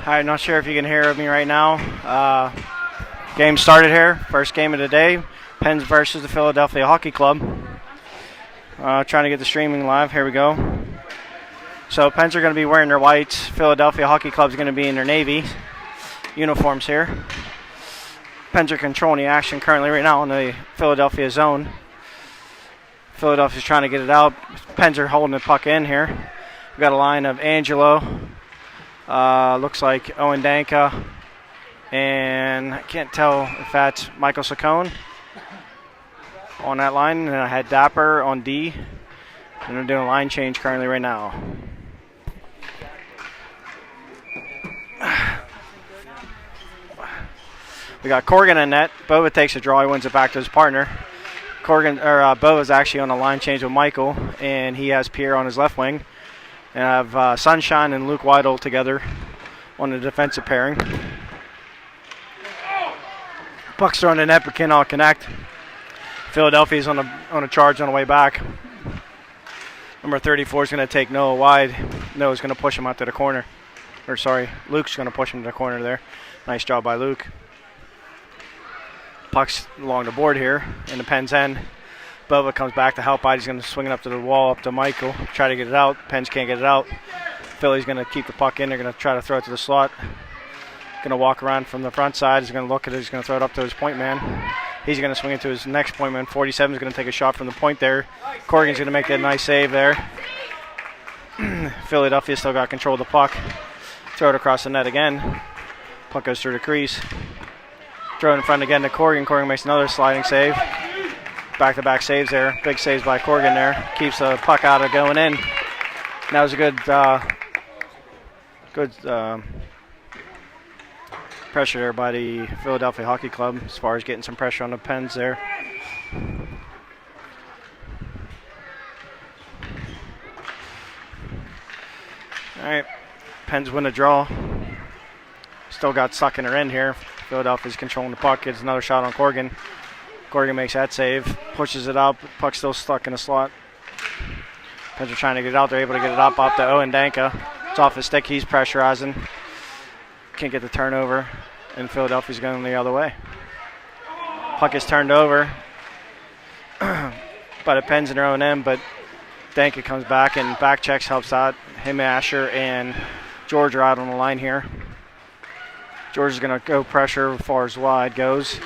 I'm not sure if you can hear me right now. Game started here. First game of the day. Penns versus the Philadelphia Hockey Club. Trying to get the streaming live. Here we go. So Penns are going to be wearing their whites. Philadelphia Hockey Club is going to be in their navy uniforms here. Penns are controlling the action currently right now in the Philadelphia zone. Philadelphia's trying to get it out. Penns are holding the puck in here. We've got a line of Angelo. Looks like Owen Danka. And I can't tell if that's Michael Saccone on that line. And I had Dapper on D. And they're doing a line change currently right now. We got Corrigan in net. Bova takes a draw. He wins it back to his partner. Bova's actually on a line change with Michael, and he has Pierre on his left wing. And I have Sunshine and Luke Weidel together on the defensive pairing. Puck's thrown to net, but cannot connect. Philadelphia's on a charge on the way back. Number 34 is going to take Noah wide. Noah's going to push him out to the corner. Luke's going to push him to the corner there. Nice job by Luke. Puck's along the board here in the Penns end. Bova comes back to help out. He's going to swing it up to the wall, up to Michael. Try to get it out. Penns can't get it out. Philly's going to keep the puck in. They're going to try to throw it to the slot. Going to walk around from the front side. He's going to look at it. He's going to throw it up to his point man. He's going to swing it to his next point man. 47 is going to take a shot from the point there. Corrigan's going to make that nice save there. Philadelphia still got control of the puck. Throw it across the net again. Puck goes through the crease. Throw it in front again to Corrigan. Corrigan makes another sliding save. Back-to-back saves there. Big saves by Corrigan there. Keeps the puck out of going in. That was a good pressure there by the Philadelphia Hockey Club as far as getting some pressure on the Penns there. All right, Penns win a draw. Still got stuck in her end here. Philadelphia's controlling the puck. Gets another shot on Corrigan. Corrigan makes that save. Pushes it out. Puck's still stuck in the slot. Penns are trying to get it out. They're able to get it up to Owen Danka. It's off his stick. He's pressurizing. Can't get the turnover. And Philadelphia's going the other way. Puck is turned over by the Penns in their own end, but Danka comes back and back checks, helps out. Him, Asher, and George are out on the line here. George is going to go pressure as far as wide goes.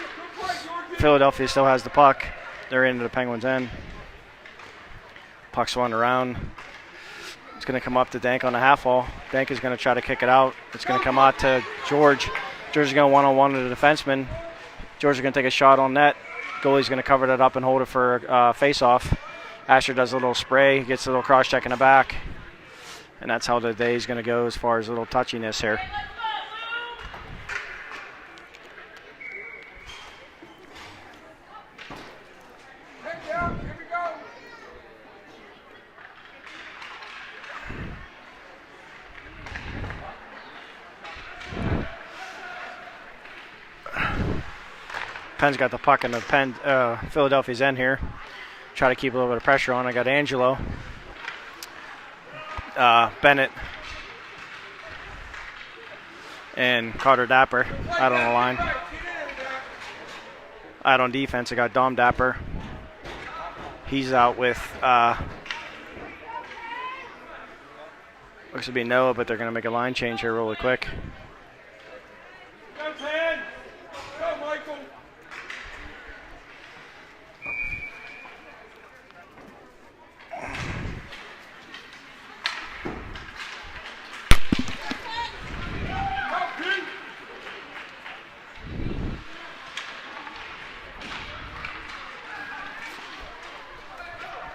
Philadelphia still has the puck. They're into the Penguins' end. Puck swung around. It's going to come up to Dank on the half wall. Dank is going to try to kick it out. It's going to come out to George. George is going one-on-one with the defenseman. George is going to take a shot on net. Goalie's going to cover that up and hold it for face-off. Asher does a little spray. Gets a little cross-check in the back. And that's how the day is going to go as far as a little touchiness here. Penn's got the puck in the Philadelphia's end here. Try to keep a little bit of pressure on. I got Angelo, Bennett, and Carter Dapper out on the line. Out on defense, I got Dom Dapper. He's out with looks to be Noah, but they're going to make a line change here really quick.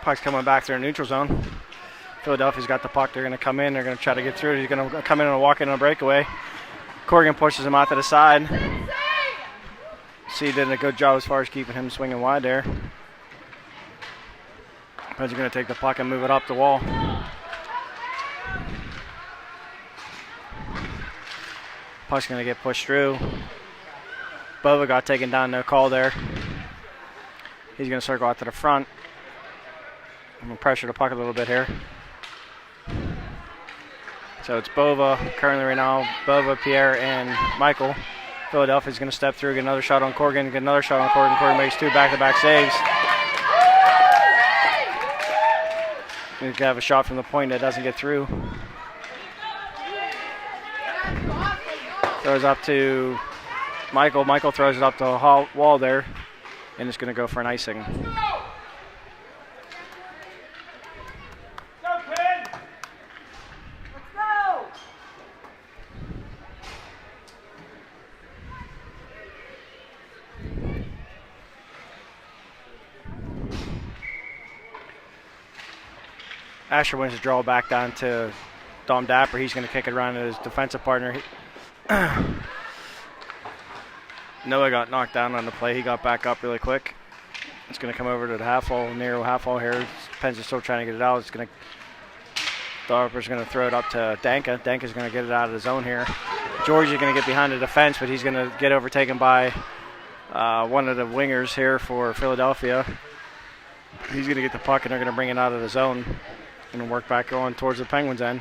Puck's coming back through the neutral zone. Philadelphia's got the puck. They're going to come in. They're going to try to get through. He's going to come in and walk in on a breakaway. Corrigan pushes him out to the side. C did a good job as far as keeping him swinging wide there. Penns are going to take the puck and move it up the wall. Puck's going to get pushed through. Bova got taken down, no call there. He's going to circle out to the front. I'm going to pressure the puck a little bit here. So it's Bova currently right now. Bova, Pierre, and Michael. Philadelphia's going to step through, get another shot on Corgan, get another shot on Corgan. Corgan makes 2 back-to-back saves. He's going to have a shot from the point that doesn't get through. Throws up to Michael. Michael throws it up the wall there, and it's going to go for an icing. Asher wins the draw back down to Dom Dapper. He's going to kick it around to his defensive partner. Noah got knocked down on the play. He got back up really quick. It's going to come over to the half wall, narrow half wall here. Pens is still trying to get it out. It's going to. Dapper's going to throw it up to Danka. Danka's going to get it out of the zone here. Georgie's going to get behind the defense, but he's going to get overtaken by one of the wingers here for Philadelphia. He's going to get the puck, and they're going to bring it out of the zone and work back on towards the Penguins' end.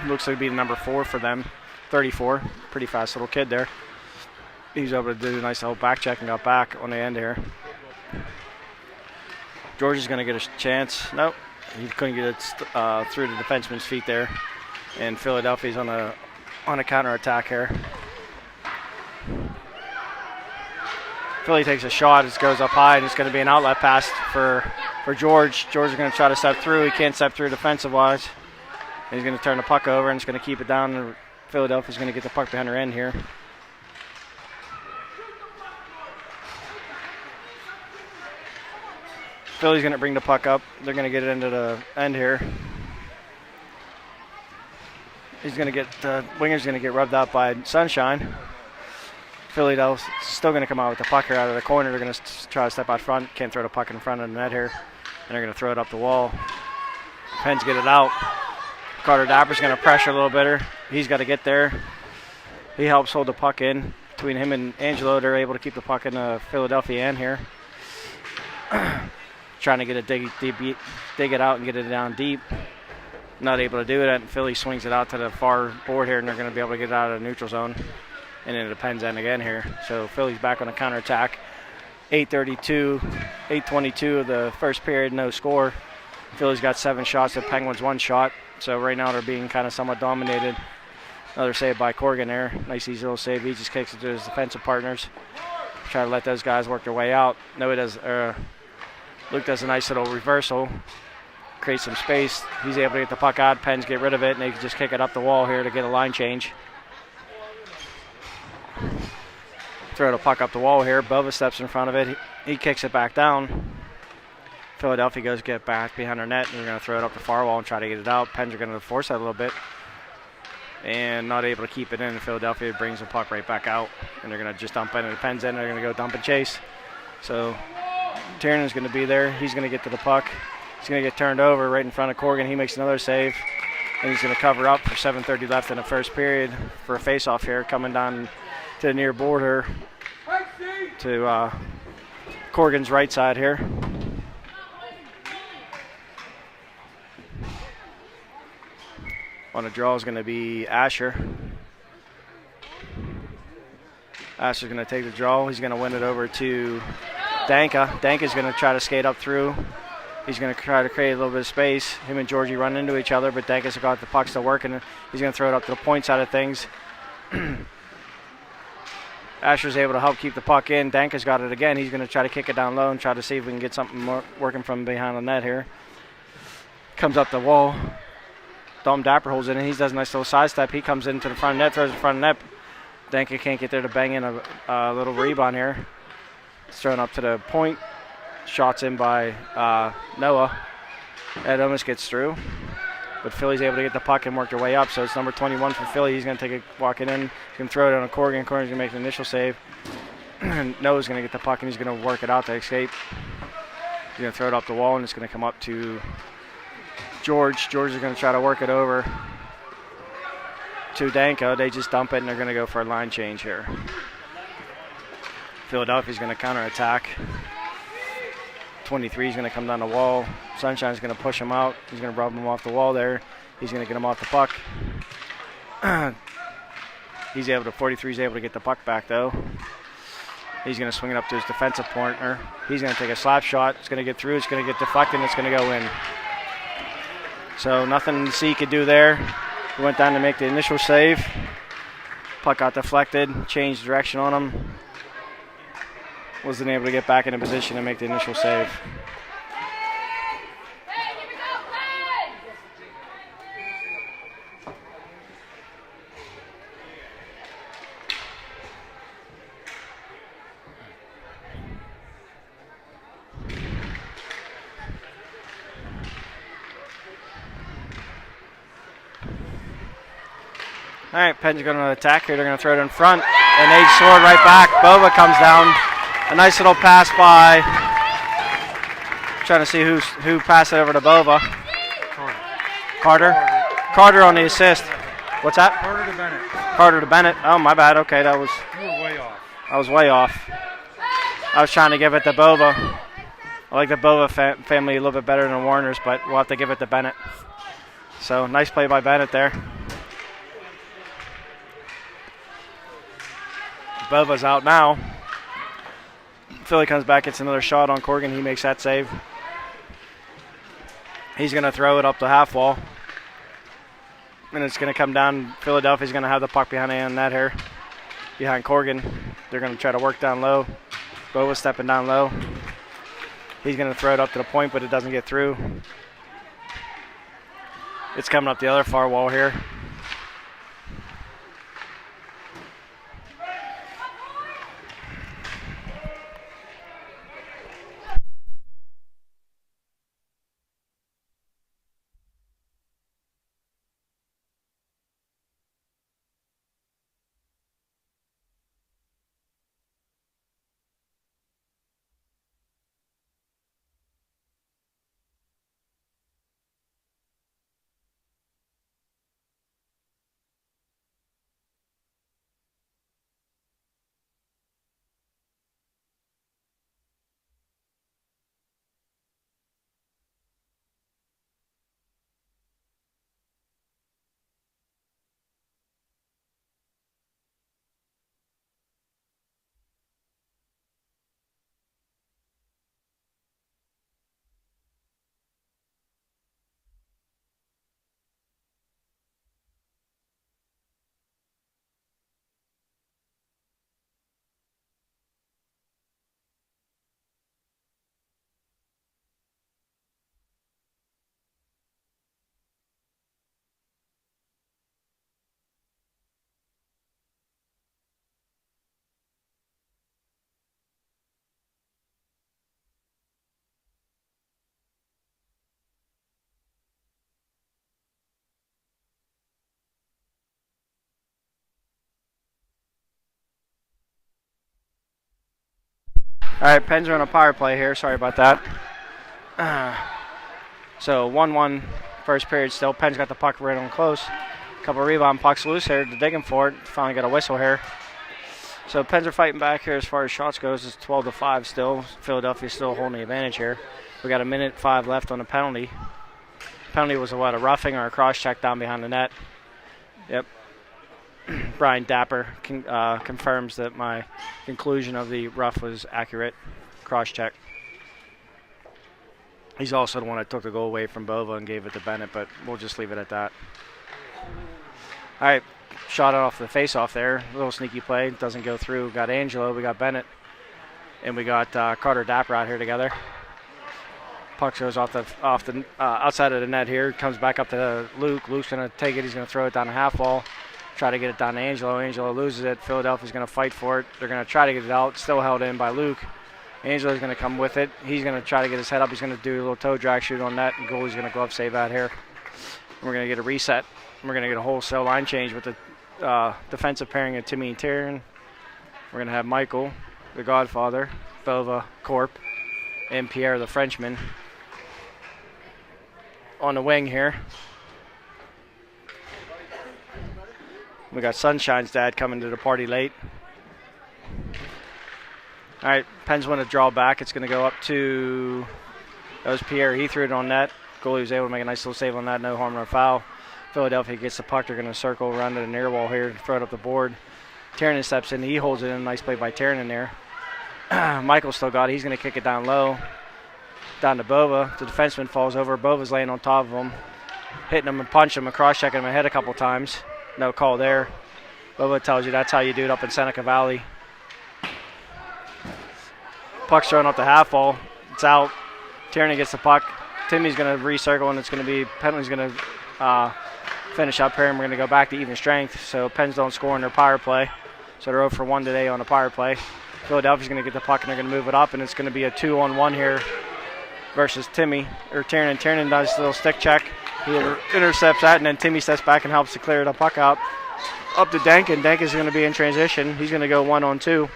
Looks like it'd be number 4 for them, 34. Pretty fast little kid there. He's able to do a nice little back check and got back on the end here. George is going to get a chance. Nope, he couldn't get it through the defenseman's feet there. And Philadelphia's on a counter-attack here. Philly takes a shot. It goes up high, and it's going to be an outlet pass for George. George is going to try to step through. He can't step through defensive-wise. He's going to turn the puck over, and it's going to keep it down. And Philadelphia's going to get the puck behind her end here. Philly's going to bring the puck up. They're going to get it into the end here. He's going to get the winger's going to get rubbed out by Sunshine. Philadelphia's still going to come out with the puck here out of the corner. They're going to try to step out front. Can't throw the puck in front of the net here. And they're going to throw it up the wall. Pens get it out. Carter Dapper's going to pressure a little bit. He's got to get there. He helps hold the puck in. Between him and Angelo, they're able to keep the puck in the Philadelphia end here. Trying to get it dig it out and get it down deep. Not able to do it. And Philly swings it out to the far board here, and they're going to be able to get it out of the neutral zone. And then it depends end again here. So Philly's back on a counterattack. 8:22 of the first period, no score. Philly's got 7 shots, the Penguins 1 shot. So right now they're being kind of somewhat dominated. Another save by Corgan there. Nice easy little save. He just kicks it to his defensive partners. Try to let those guys work their way out. Luke does a nice little reversal. Creates some space. He's able to get the puck out. Pens get rid of it, and they can just kick it up the wall here to get a line change. Throw the puck up the wall here. Bova steps in front of it. He kicks it back down. Philadelphia goes get back behind their net, and they're going to throw it up the far wall and try to get it out. Pens are going to force that a little bit and not able to keep it in. Philadelphia brings the puck right back out, and they're going to just dump it. And the Pens in, they're going to go dump and chase. So Tiernan's going to be there. He's going to get to the puck. He's going to get turned over right in front of Corgan. He makes another save, and he's going to cover up for 7:30 left in the first period for a face-off here, coming down to the near border to Corgan's right side here. On the draw is going to be Asher. Asher's going to take the draw. He's going to win it over to Danka. Danka's going to try to skate up through. He's going to try to create a little bit of space. Him and Georgie run into each other, but Danka's got the puck still working. He's going to throw it up to the point side of things. Asher's able to help keep the puck in. Danka's got it again. He's going to try to kick it down low and try to see if we can get something more working from behind the net here. Comes up the wall. Dom Dapper holds it in. He does a nice little sidestep. He comes into the front net, throws the front net. Danka can't get there to bang in a little rebound here. It's thrown up to the point. Shots in by Noah. It almost gets through. But Philly's able to get the puck and work their way up. So it's number 21 for Philly. He's going to take a walk it in. He's going to throw it on a Corgan. Corgan's going to make an initial save. Noah's going to get the puck, and he's going to work it out to escape. He's going to throw it up the wall, and it's going to come up to George. George is going to try to work it over to Danka. They just dump it, and they're going to go for a line change here. Philadelphia's going to counterattack. 23 is going to come down the wall. Sunshine's going to push him out. He's going to rub him off the wall there. He's going to get him off the puck. He's able to, 43's able to get the puck back though. He's going to swing it up to his defensive partner. He's going to take a slap shot. It's going to get through. It's going to get deflected, and it's going to go in. So nothing C could do there. He went down to make the initial save. Puck got deflected, changed direction on him. Wasn't able to get back into position to make the initial save. All right, Penn's going to attack here. They're going to throw it in front, and they scored right back. Bova comes down. A nice little pass by. Trying to see who passed it over to Bova. Carter. Carter on the assist. What's that? Carter to Bennett. Carter to Bennett. Oh, my bad. Okay, that was. You were way off. I was way off. I was trying to give it to Bova. I like the Bova family a little bit better than the Warners, but we'll have to give it to Bennett. So nice play by Bennett there. Bova's out now. Philly comes back, gets another shot on Corgan. He makes that save. He's going to throw it up the half wall. And it's going to come down. Philadelphia's going to have the puck behind the net here. Behind Corgan. They're going to try to work down low. Bova's stepping down low. He's going to throw it up to the point, but it doesn't get through. It's coming up the other far wall here. All right, Pens are on a power play here. Sorry about that. So 1-1 first period still. Pens got the puck right on close. Couple rebound pucks loose here. They're digging for it. Finally got a whistle here. So Pens are fighting back here as far as shots goes. It's 12-5 still. Philadelphia's still holding the advantage here. We got 1:05 left on the penalty. Penalty was a roughing or a cross check down behind the net. Yep. Brian Dapper confirms that my conclusion of the rough was accurate. Cross-check. He's also the one that took the goal away from Bova and gave it to Bennett, but we'll just leave it at that. All right, shot off the face-off there. A little sneaky play. Doesn't go through. Got Angelo. We got Bennett. And we got Carter Dapper out here together. Puck goes off the outside of the net here. Comes back up to Luke. Luke's going to take it. He's going to throw it down the half wall. Try to get it down to Angelo. Angelo loses it. Philadelphia's going to fight for it. They're going to try to get it out. Still held in by Luke. Angelo's going to come with it. He's going to try to get his head up. He's going to do a little toe drag shoot on net. And goalie's going to glove save out here. And we're going to get a reset. We're going to get a wholesale line change with the defensive pairing of Timmy and Tyrion. We're going to have Michael, the Godfather, Bova, Corp, and Pierre, the Frenchman, on the wing here. We got Sunshine's dad coming to the party late. All right, Pens want to draw back. It's going to go up to, that was Pierre. He threw it on net. Goalie was able to make a nice little save on that. No harm, no foul. Philadelphia gets the puck. They're going to circle around to the near wall here, throw it up the board. Tiernan steps in. He holds it in. Nice play by Tiernan there. Michael still got it. He's going to kick it down low. Down to Bova. The defenseman falls over. Bova's laying on top of him, hitting him and punching him and cross-checking him ahead a couple times. No call there. Bova tells you that's how you do it up in Seneca Valley. Puck's thrown up the half wall. It's out. Tiernan gets the puck. Timmy's going to recircle, and it's going to be Penley's going to finish up here, and we're going to go back to even strength. So Pens don't score in their power play. So they're 0 for 1 today on the power play. Philadelphia's going to get the puck, and they're going to move it up, and it's going to be a 2-on-1 here versus Timmy, or Tiernan. Tiernan does a little stick check. He intercepts that, and then Timmy steps back and helps to clear the puck out. Up to Denkin. Denkin's going to be in transition. He's going to go 1-on-2.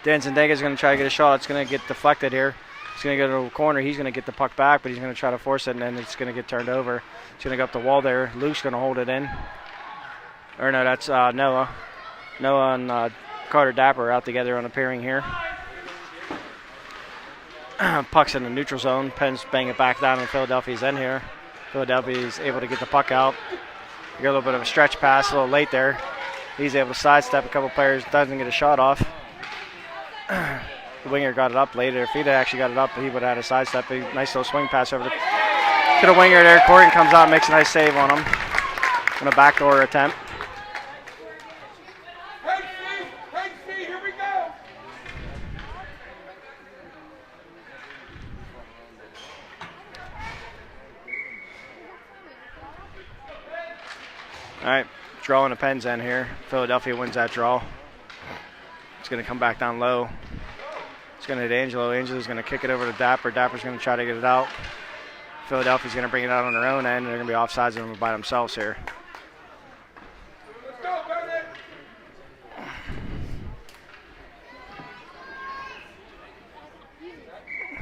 Denkin is going to try to get a shot. It's going to get deflected here. He's going to go to the corner. He's going to get the puck back, but he's going to try to force it, and then it's going to get turned over. It's going to go up the wall there. Luke's going to hold it in. Or no, that's Noah. Noah and Carter Dapper are out together on a pairing here. Puck's in the neutral zone. Pens bang it back down, and Philadelphia's in here. Philadelphia's able to get the puck out. You got a little bit of a stretch pass, a little late there. He's able to sidestep a couple players, doesn't get a shot off. The winger got it up later. If he'd actually got it up, he would have had a sidestep. A nice little swing pass over to the winger there. Corrigan comes out and makes a nice save on him. On a backdoor attempt. Here we go. All right, drawing the Pens end here. Philadelphia wins that draw. It's going to come back down low. It's going to hit Angelo. Angelo's going to kick it over to Dapper. Dapper's going to try to get it out. Philadelphia's going to bring it out on their own end, and they're going to be offsides of them by themselves here. Let's go, Bennett.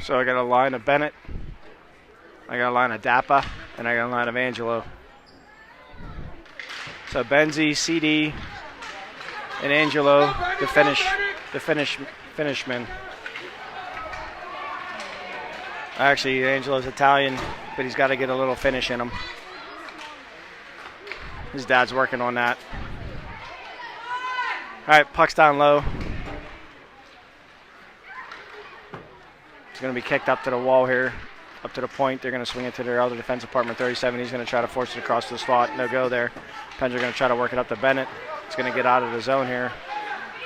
So I got a line of Bennett. I got a line of Dappa, and I got a line of Angelo. So Benzie, CD, and Angelo, the finishman. Actually, Angelo's Italian, but he's got to get a little finish in him. His dad's working on that. All right, puck's down low. It's going to be kicked up to the wall here, up to the point. They're going to swing it to their other defensive partner, 37. He's going to try to force it across the slot. No go there. Pens are going to try to work it up to Bennett. It's going to get out of the zone here.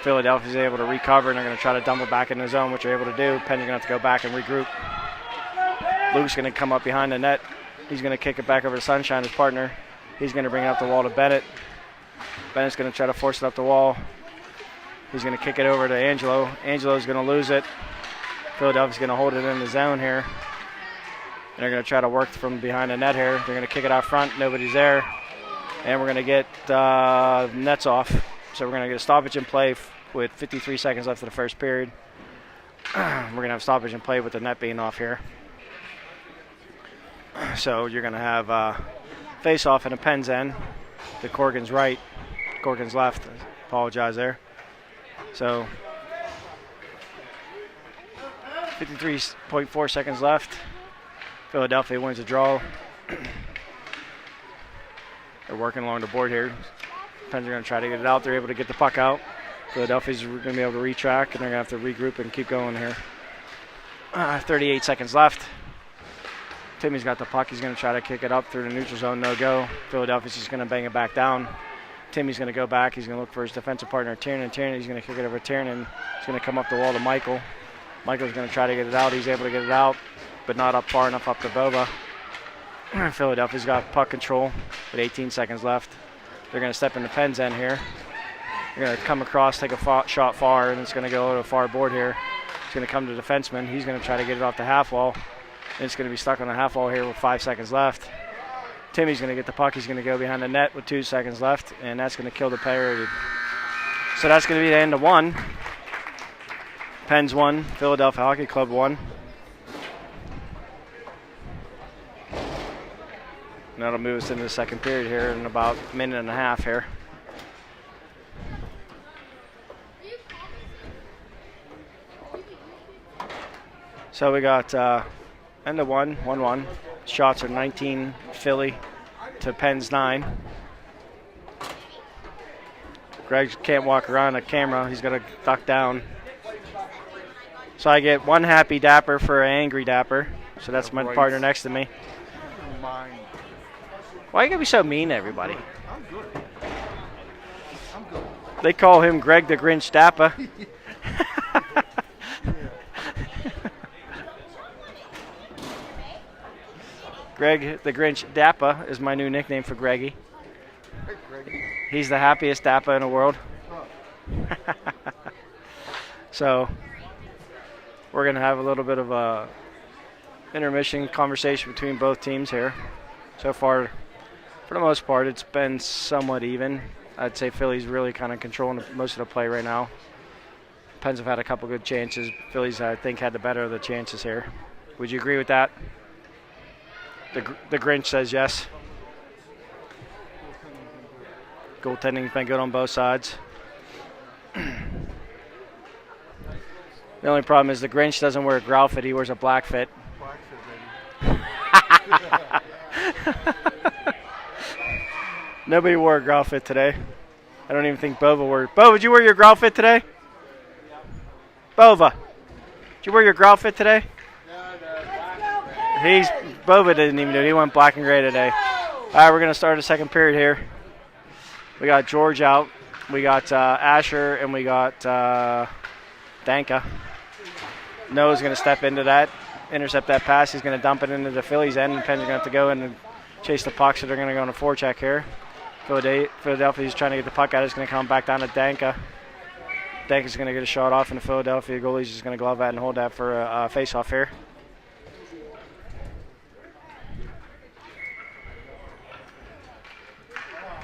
Philadelphia's able to recover, and they're going to try to dump it back in the zone, which they're able to do. Pens are going to have to go back and regroup. Luke's going to come up behind the net. He's going to kick it back over to Sunshine, his partner. He's going to bring it up the wall to Bennett. Bennett's going to try to force it up the wall. He's going to kick it over to Angelo. Angelo's going to lose it. Philadelphia's going to hold it in the zone here. And they're going to try to work from behind the net here. They're going to kick it out front. Nobody's there. And we're going to get nets off. So we're going to get a stoppage in play with 53 seconds left of the first period. We're going to have stoppage in play with the net being off here. So you're going to have face-off in a Pens end. The Corrigan's right. Corrigan's left. Apologize there. So 53.4 seconds left. Philadelphia wins the draw. They're working along the board here. Pens are going to try to get it out. They're able to get the puck out. Philadelphia's going to be able to retrack, and they're going to have to regroup and keep going here. 38 seconds left. Timmy's got the puck. He's going to try to kick it up through the neutral zone. No go. Philadelphia's just going to bang it back down. Timmy's going to go back. He's going to look for his defensive partner, Tiernan. He's going to kick it over to Tiernan. He's going to come up the wall to Michael. Michael's going to try to get it out. He's able to get it out, but not up far enough up to Boba. Philadelphia's got puck control with 18 seconds left. They're going to step in the Pens end here. They're going to come across, take a shot far, and it's going to go to a far board here. It's going to come to the defenseman. He's going to try to get it off the half wall. And it's going to be stuck on the half wall here with 5 seconds left. Timmy's going to get the puck. He's going to go behind the net with 2 seconds left, and that's going to kill the period. So that's going to be the end of one. Pens 1, Philadelphia Hockey Club 1. And that'll move us into the second period here in about a minute and a half here. So we got end of 1, 1-1. Shots are 19 Philly, to Penn's 9. Greg can't walk around a camera. He's got to duck down. So I get one happy dapper for an angry dapper. So that's my partner next to me. Mine. Why you gotta be so mean to everybody? I'm good. I'm good. They call him Greg the Grinch Dapper. Greg the Grinch Dapper is my new nickname for Greggy. Hey, Greggy. He's the happiest Dapper in the world. So we're going to have a little bit of a intermission conversation between both teams here. So far, for the most part, it's been somewhat even. I'd say Philly's really kind of controlling most of the play right now. Pens have had a couple good chances. Philly's, I think, had the better of the chances here. Would you agree with that? The Grinch says yes. Goaltending's been good on both sides. The only problem is the Grinch doesn't wear a growl fit, he wears a black fit. Black fit, baby. Nobody wore a growl fit today. I don't even think Bova wore it. Bova, did you wear your growl fit today? Bova, did you wear your growl fit today? Bova didn't even do it. He went black and gray today. All right, we're going to start the second period here. We got George out. We got Asher, and we got Danka. Noah's going to step into that, intercept that pass. He's going to dump it into the Phillies' end, and Penn's going to have to go in and chase the puck, so they're going to go on a forecheck here. Philadelphia's trying to get the puck out. It's going to come back down to Danka. Danka's going to get a shot off, and the Philadelphia goalie's just going to glove that and hold that for a face-off here.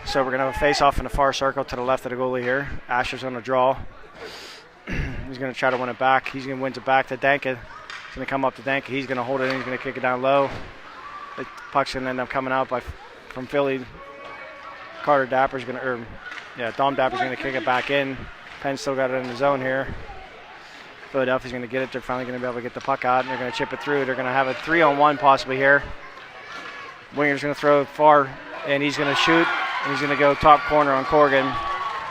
So we're going to have a face-off in the far circle to the left of the goalie here. Asher's going to draw. He's going to try to win it back. He's going to win it back to Danka. He's going to come up to Danka. He's going to hold it in. He's going to kick it down low. The puck's going to end up coming out from Philly. Dom Dapper's going to kick it back in. Penn's still got it in the zone here. Philadelphia's going to get it. They're finally going to be able to get the puck out, and they're going to chip it through. They're going to have a 3-on-1 possibly here. Winger's going to throw it far, and he's going to shoot, and he's going to go top corner on Corrigan.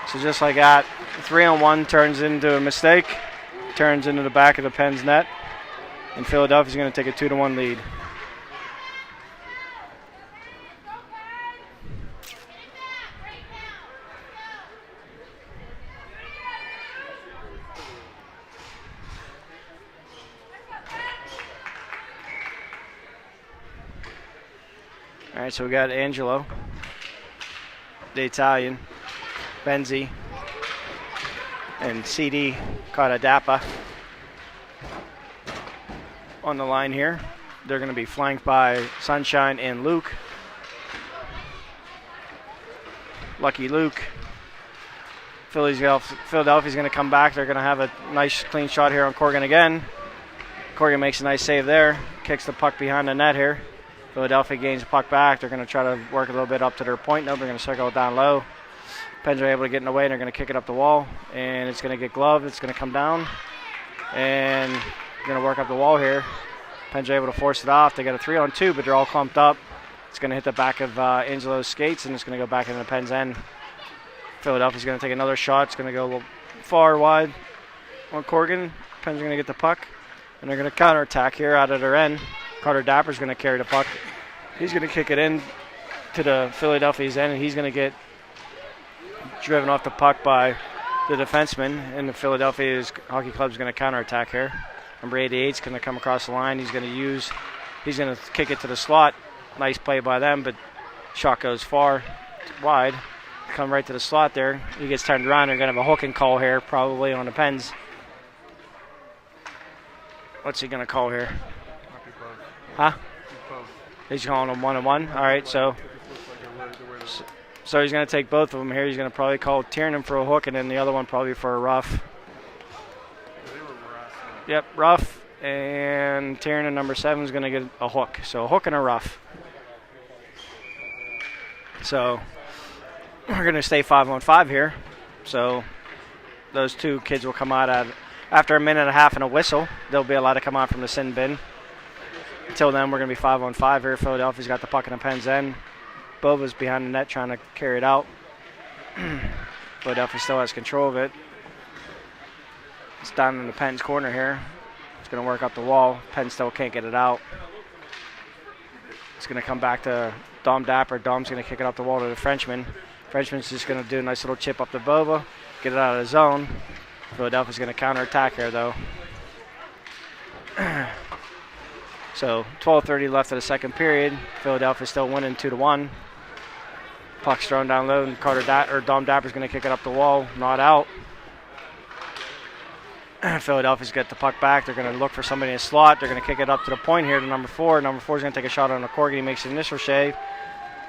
So just like that, 3-on-1 turns into a mistake, turns into the back of the Penn's net, and Philadelphia's going to take a 2-1 lead. All right, so we got Angelo, the Italian, Benzi, and CD Caradappa on the line here. They're going to be flanked by Sunshine and Luke. Lucky Luke. Philadelphia's going to come back. They're going to have a nice clean shot here on Corrigan again. Corrigan makes a nice save there. Kicks the puck behind the net here. Philadelphia gains the puck back. They're going to try to work a little bit up to their point. No, they're going to circle it down low. Pens are able to get in the way, and they're going to kick it up the wall. And it's going to get gloved. It's going to come down. And they're going to work up the wall here. Pens are able to force it off. They got a 3-on-2, but they're all clumped up. It's going to hit the back of Angelo's skates, and it's going to go back into the Pens' end. Philadelphia's going to take another shot. It's going to go a little far wide on Corrigan. Pens are going to get the puck, and they're going to counterattack here out of their end. Carter Dapper's going to carry the puck. He's going to kick it in to the Philadelphia's end, and he's going to get driven off the puck by the defenseman, and the Philadelphia Hockey Club is going to counterattack here. Number 88 is going to come across the line. He's going to kick it to the slot. Nice play by them, but shot goes far wide. Come right to the slot there. He gets turned around. They're going to have a hooking call here, probably on the Pens. What's he going to call here? Huh? He's calling them 1-on-1. All right, so he's going to take both of them here. He's going to probably call Tiernan for a hook, and then the other one probably for a rough. Yep, rough. And Tiernan, number 7, is going to get a hook. So a hook and a rough. So we're going to stay 5-on-5 here. So those two kids will come out after a minute and a half and a whistle. They'll be allowed to come out from the sin bin. Until then, we're going to be 5-on-5 here. Philadelphia's got the puck in the Pens' end. Bova's behind the net trying to carry it out. Philadelphia still has control of it. It's down in the Penn's corner here. It's going to work up the wall. Penn still can't get it out. It's going to come back to Dom Dapper. Dom's going to kick it up the wall to the Frenchman. Frenchman's just going to do a nice little chip up to Bova, get it out of the zone. Philadelphia's going to counterattack here, though. So 12:30 left of the second period. Philadelphia still winning 2-1. Puck's thrown down low, and Dom Dapper's going to kick it up the wall, not out. Philadelphia's got the puck back. They're going to look for somebody in the slot. They're going to kick it up to the point here to number 4. Number 4 is going to take a shot on the Corgi. He makes the initial shave.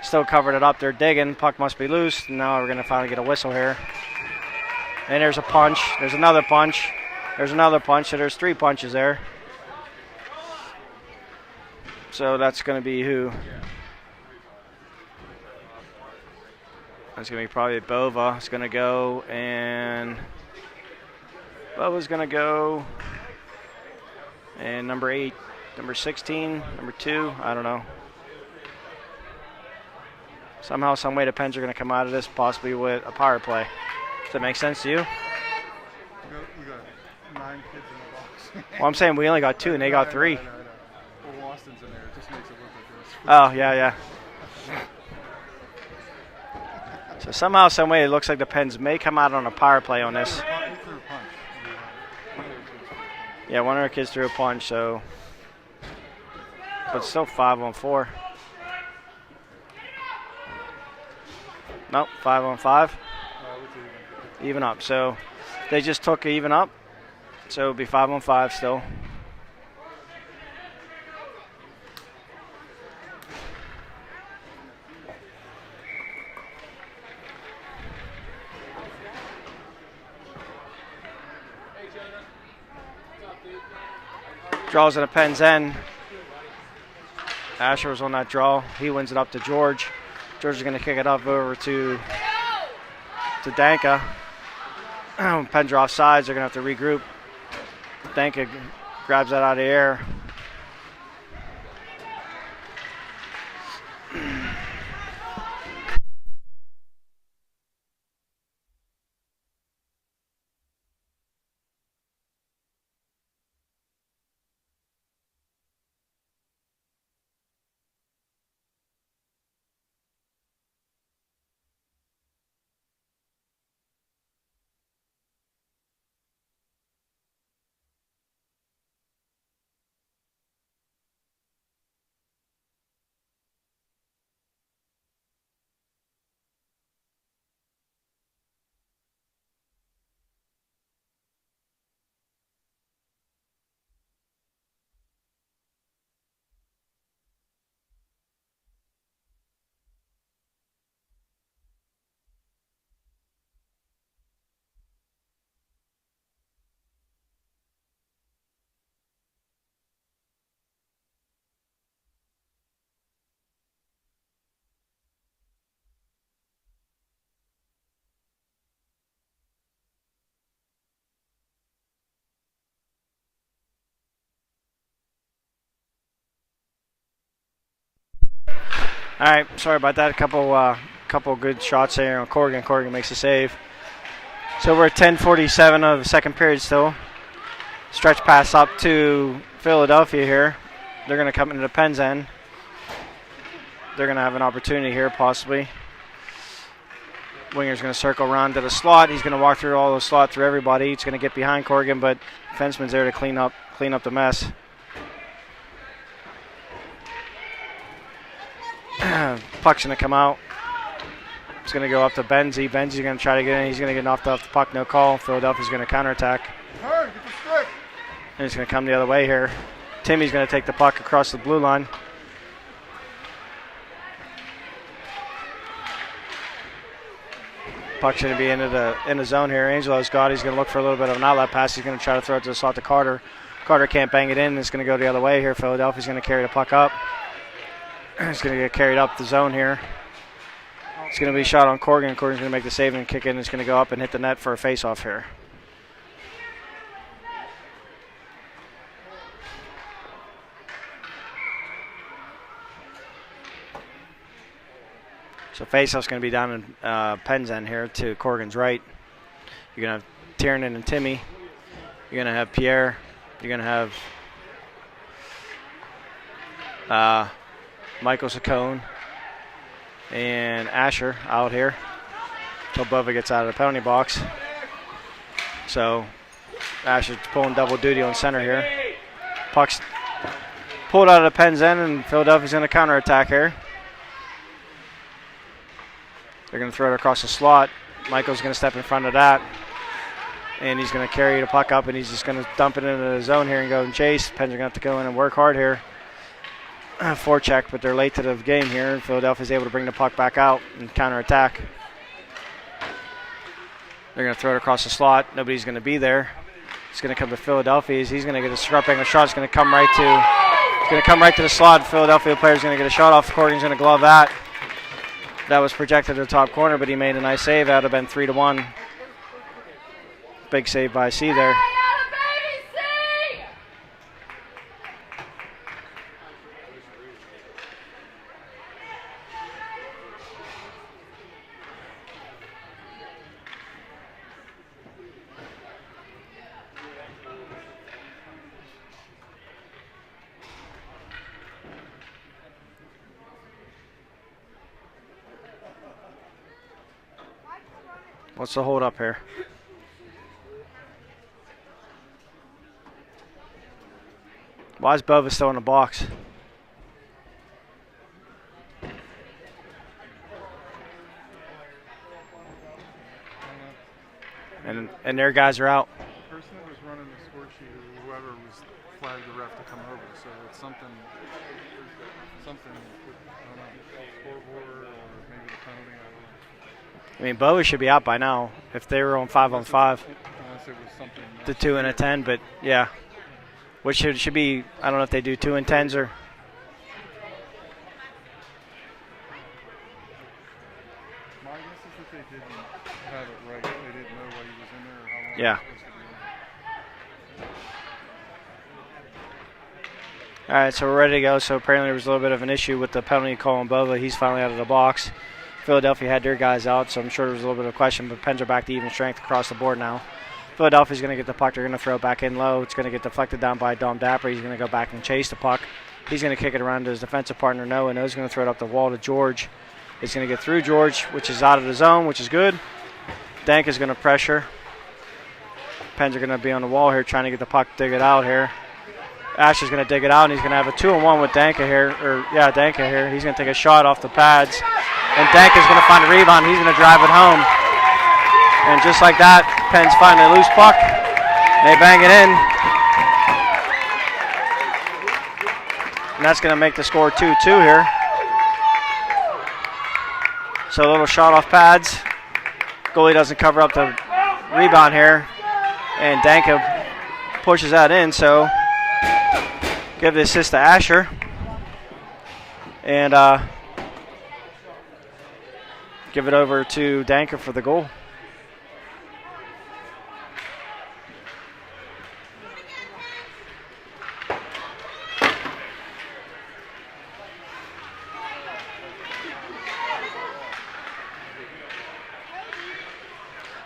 Still covered it up. They're digging. Puck must be loose. Now we're going to finally get a whistle here. And there's a punch. There's another punch. There's another punch. So there's 3 punches there. So that's going to be who? That's going to be probably Bova. It's going to go, and Bova's going to go. And number 8, number 16, number 2, I don't know. Somehow, some way, the Pens are going to come out of this possibly with a power play. Does that make sense to you? You got 9 kids in the box. Well, I'm saying we only got 2 and they got 3. I know. Well, Austin's in there. It just makes it look like this. Oh, yeah. So somehow, some way, it looks like the Pens may come out on a power play on this. He threw a punch. Yeah, one of our kids threw a punch, so. But still 5-on-4. Nope, 5-on-5. Even up. So they just took even up. So it'll be 5-on-5 still. Draws in a Penn's end. Asher was on that draw. He wins it up to George. George is going to kick it up over to Danka. Pens are off sides. They're going to have to regroup. Danka grabs that out of the air. All right, sorry about that. A couple good shots there on Corrigan. Corrigan makes a save. So we're at 10:47 of the second period still. Stretch pass up to Philadelphia here. They're going to come into the Pens end. They're going to have an opportunity here possibly. Winger's going to circle around to the slot. He's going to walk through all the slot through everybody. He's going to get behind Corrigan, but defenseman's there to clean up the mess. Puck's going to come out. It's going to go up to Benzie. Benzie's going to try to get in. He's going to get knocked off the puck. No call. Philadelphia's going to counterattack. Turn, get the stick. And he's going to come the other way here. Timmy's going to take the puck across the blue line. Puck's going to be in the zone here. Angelo's got it. He's going to look for a little bit of an outlet pass. He's going to try to throw it to the slot to Carter. Carter can't bang it in. It's going to go the other way here. Philadelphia's going to carry the puck up. It's going to get carried up the zone here. It's going to be shot on Corrigan. Corrigan's going to make the save and kick in. It's going to go up and hit the net for a face-off here. So faceoff's going to be down in Penn's end here to Corrigan's right. You're going to have Tiernan and Timmy. You're going to have Pierre. You're going to have Michael Saccone and Asher out here until Bova gets out of the penalty box. So Asher's pulling double duty on center here. Puck's pulled out of the Penn's end, and Philadelphia's going to counterattack here. They're going to throw it across the slot. Michael's going to step in front of that, and he's going to carry the puck up, and he's just going to dump it into the zone here and go and chase. Penn's are going to have to go in and work hard here. Forecheck, but they're late to the game here, and Philadelphia's able to bring the puck back out and counterattack. They're going to throw it across the slot. Nobody's going to be there. It's going to come to Philadelphia. He's going to get a scrap angle shot. It's going to come right to the slot. Philadelphia player's going to get a shot off. Corrigan's going to glove that. That was projected to the top corner, but he made a nice save. That would have been 3-1. Big save by C there. What's the hold up here? Why is Bova still in the box? And their guys are out. The person that was running the score sheet or whoever was flagged the ref to come over. So it's something with, I don't know, scoreboard or maybe the penalty. I don't know. I mean, Bova should be out by now if they were on 5-on-5. Unless it was something. The 2 and a 10, but yeah. Which should be, I don't know if they do 2 and 10s or. My guess is that they didn't have it right. They didn't know why he was in there or how long Yeah. he was supposed to be in. All right, so we're ready to go. So apparently there was a little bit of an issue with the penalty call on Bova. He's finally out of the box. Philadelphia had their guys out, so I'm sure there was a little bit of a question, but Pens are back to even strength across the board now. Philadelphia's going to get the puck. They're going to throw it back in low. It's going to get deflected down by Dom Dapper. He's going to go back and chase the puck. He's going to kick it around to his defensive partner, Noah. Noah's going to throw it up the wall to George. It's going to get through George, which is out of the zone, which is good. Dank is going to pressure. Pens are going to be on the wall here trying to get the puck, dig it out here. Asher's going to dig it out, and he's going to have a 2-on-1 with Danka here. Danka here. He's going to take a shot off the pads. And Danka's going to find a rebound. He's going to drive it home. And just like that, Pens find a loose puck. They bang it in. And that's going to make the score 2-2 here. So a little shot off pads. Goalie doesn't cover up the rebound here. And Danka pushes that in, so give the assist to Asher. And give it over to Danka for the goal.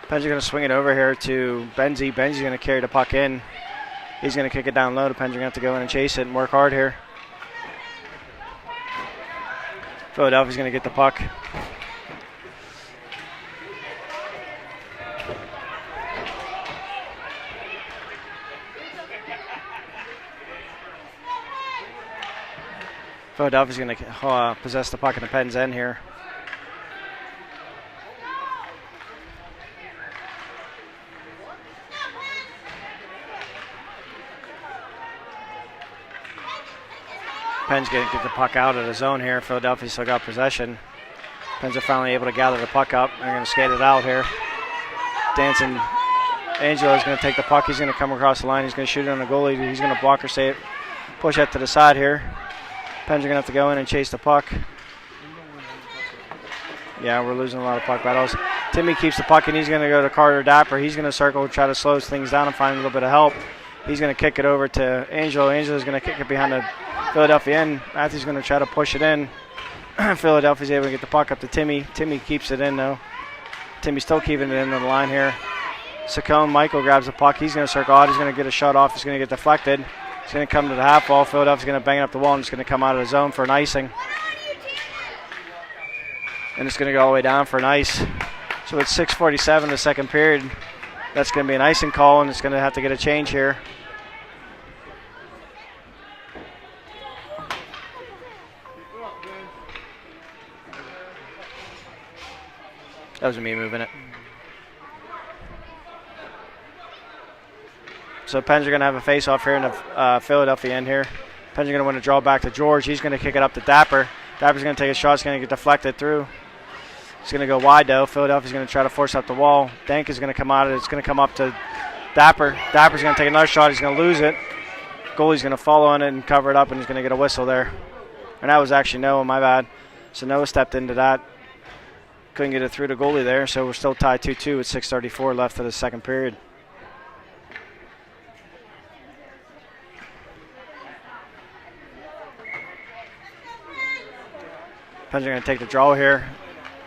Pens are going to swing it over here to Benzie. Benzie's going to carry the puck in. He's going to kick it down low. The Pens are going to have to go in and chase it and work hard here. Philadelphia's going to get the puck. Philadelphia's going to possess the puck in the Pens' end here. Pens get the puck out of the zone here. Philadelphia still got possession. Pens are finally able to gather the puck up. They're going to skate it out here. Dancing Angelo is going to take the puck. He's going to come across the line. He's going to shoot it on the goalie. He's going to block or save. Push that to the side here. Pens are going to have to go in and chase the puck. Yeah, we're losing a lot of puck battles. Timmy keeps the puck, and he's going to go to Carter Dapper. He's going to circle, try to slow things down and find a little bit of help. He's going to kick it over to Angelo. Angelo's going to kick it behind the Philadelphia end. Matthew's going to try to push it in. Philadelphia's able to get the puck up to Timmy. Timmy keeps it in, though. Timmy's still keeping it in the line here. Saccone, Michael grabs the puck. He's going to circle out. He's going to get a shot off. He's going to get deflected. He's going to come to the half wall. Philadelphia's going to bang it up the wall and it's going to come out of the zone for an icing. And it's going to go all the way down for an ice. So it's 6:47 the second period. That's going to be an icing call, and it's going to have to get a change here. That was me moving it. So Pens are going to have a face-off here in the Philadelphia end here. Pens are going to want to draw back to George. He's going to kick it up to Dapper. Dapper's going to take a shot. It's going to get deflected through. It's going to go wide, though. Philadelphia's going to try to force up the wall. Dank is going to come out of it. It's going to come up to Dapper. Dapper's going to take another shot. He's going to lose it. Goalie's going to follow on it and cover it up, and he's going to get a whistle there. And that was actually Noah, my bad. So Noah stepped into that. Couldn't get it through the goalie there, so we're still tied 2-2 with 6:34 left of the second period. Pens are going to take the draw here.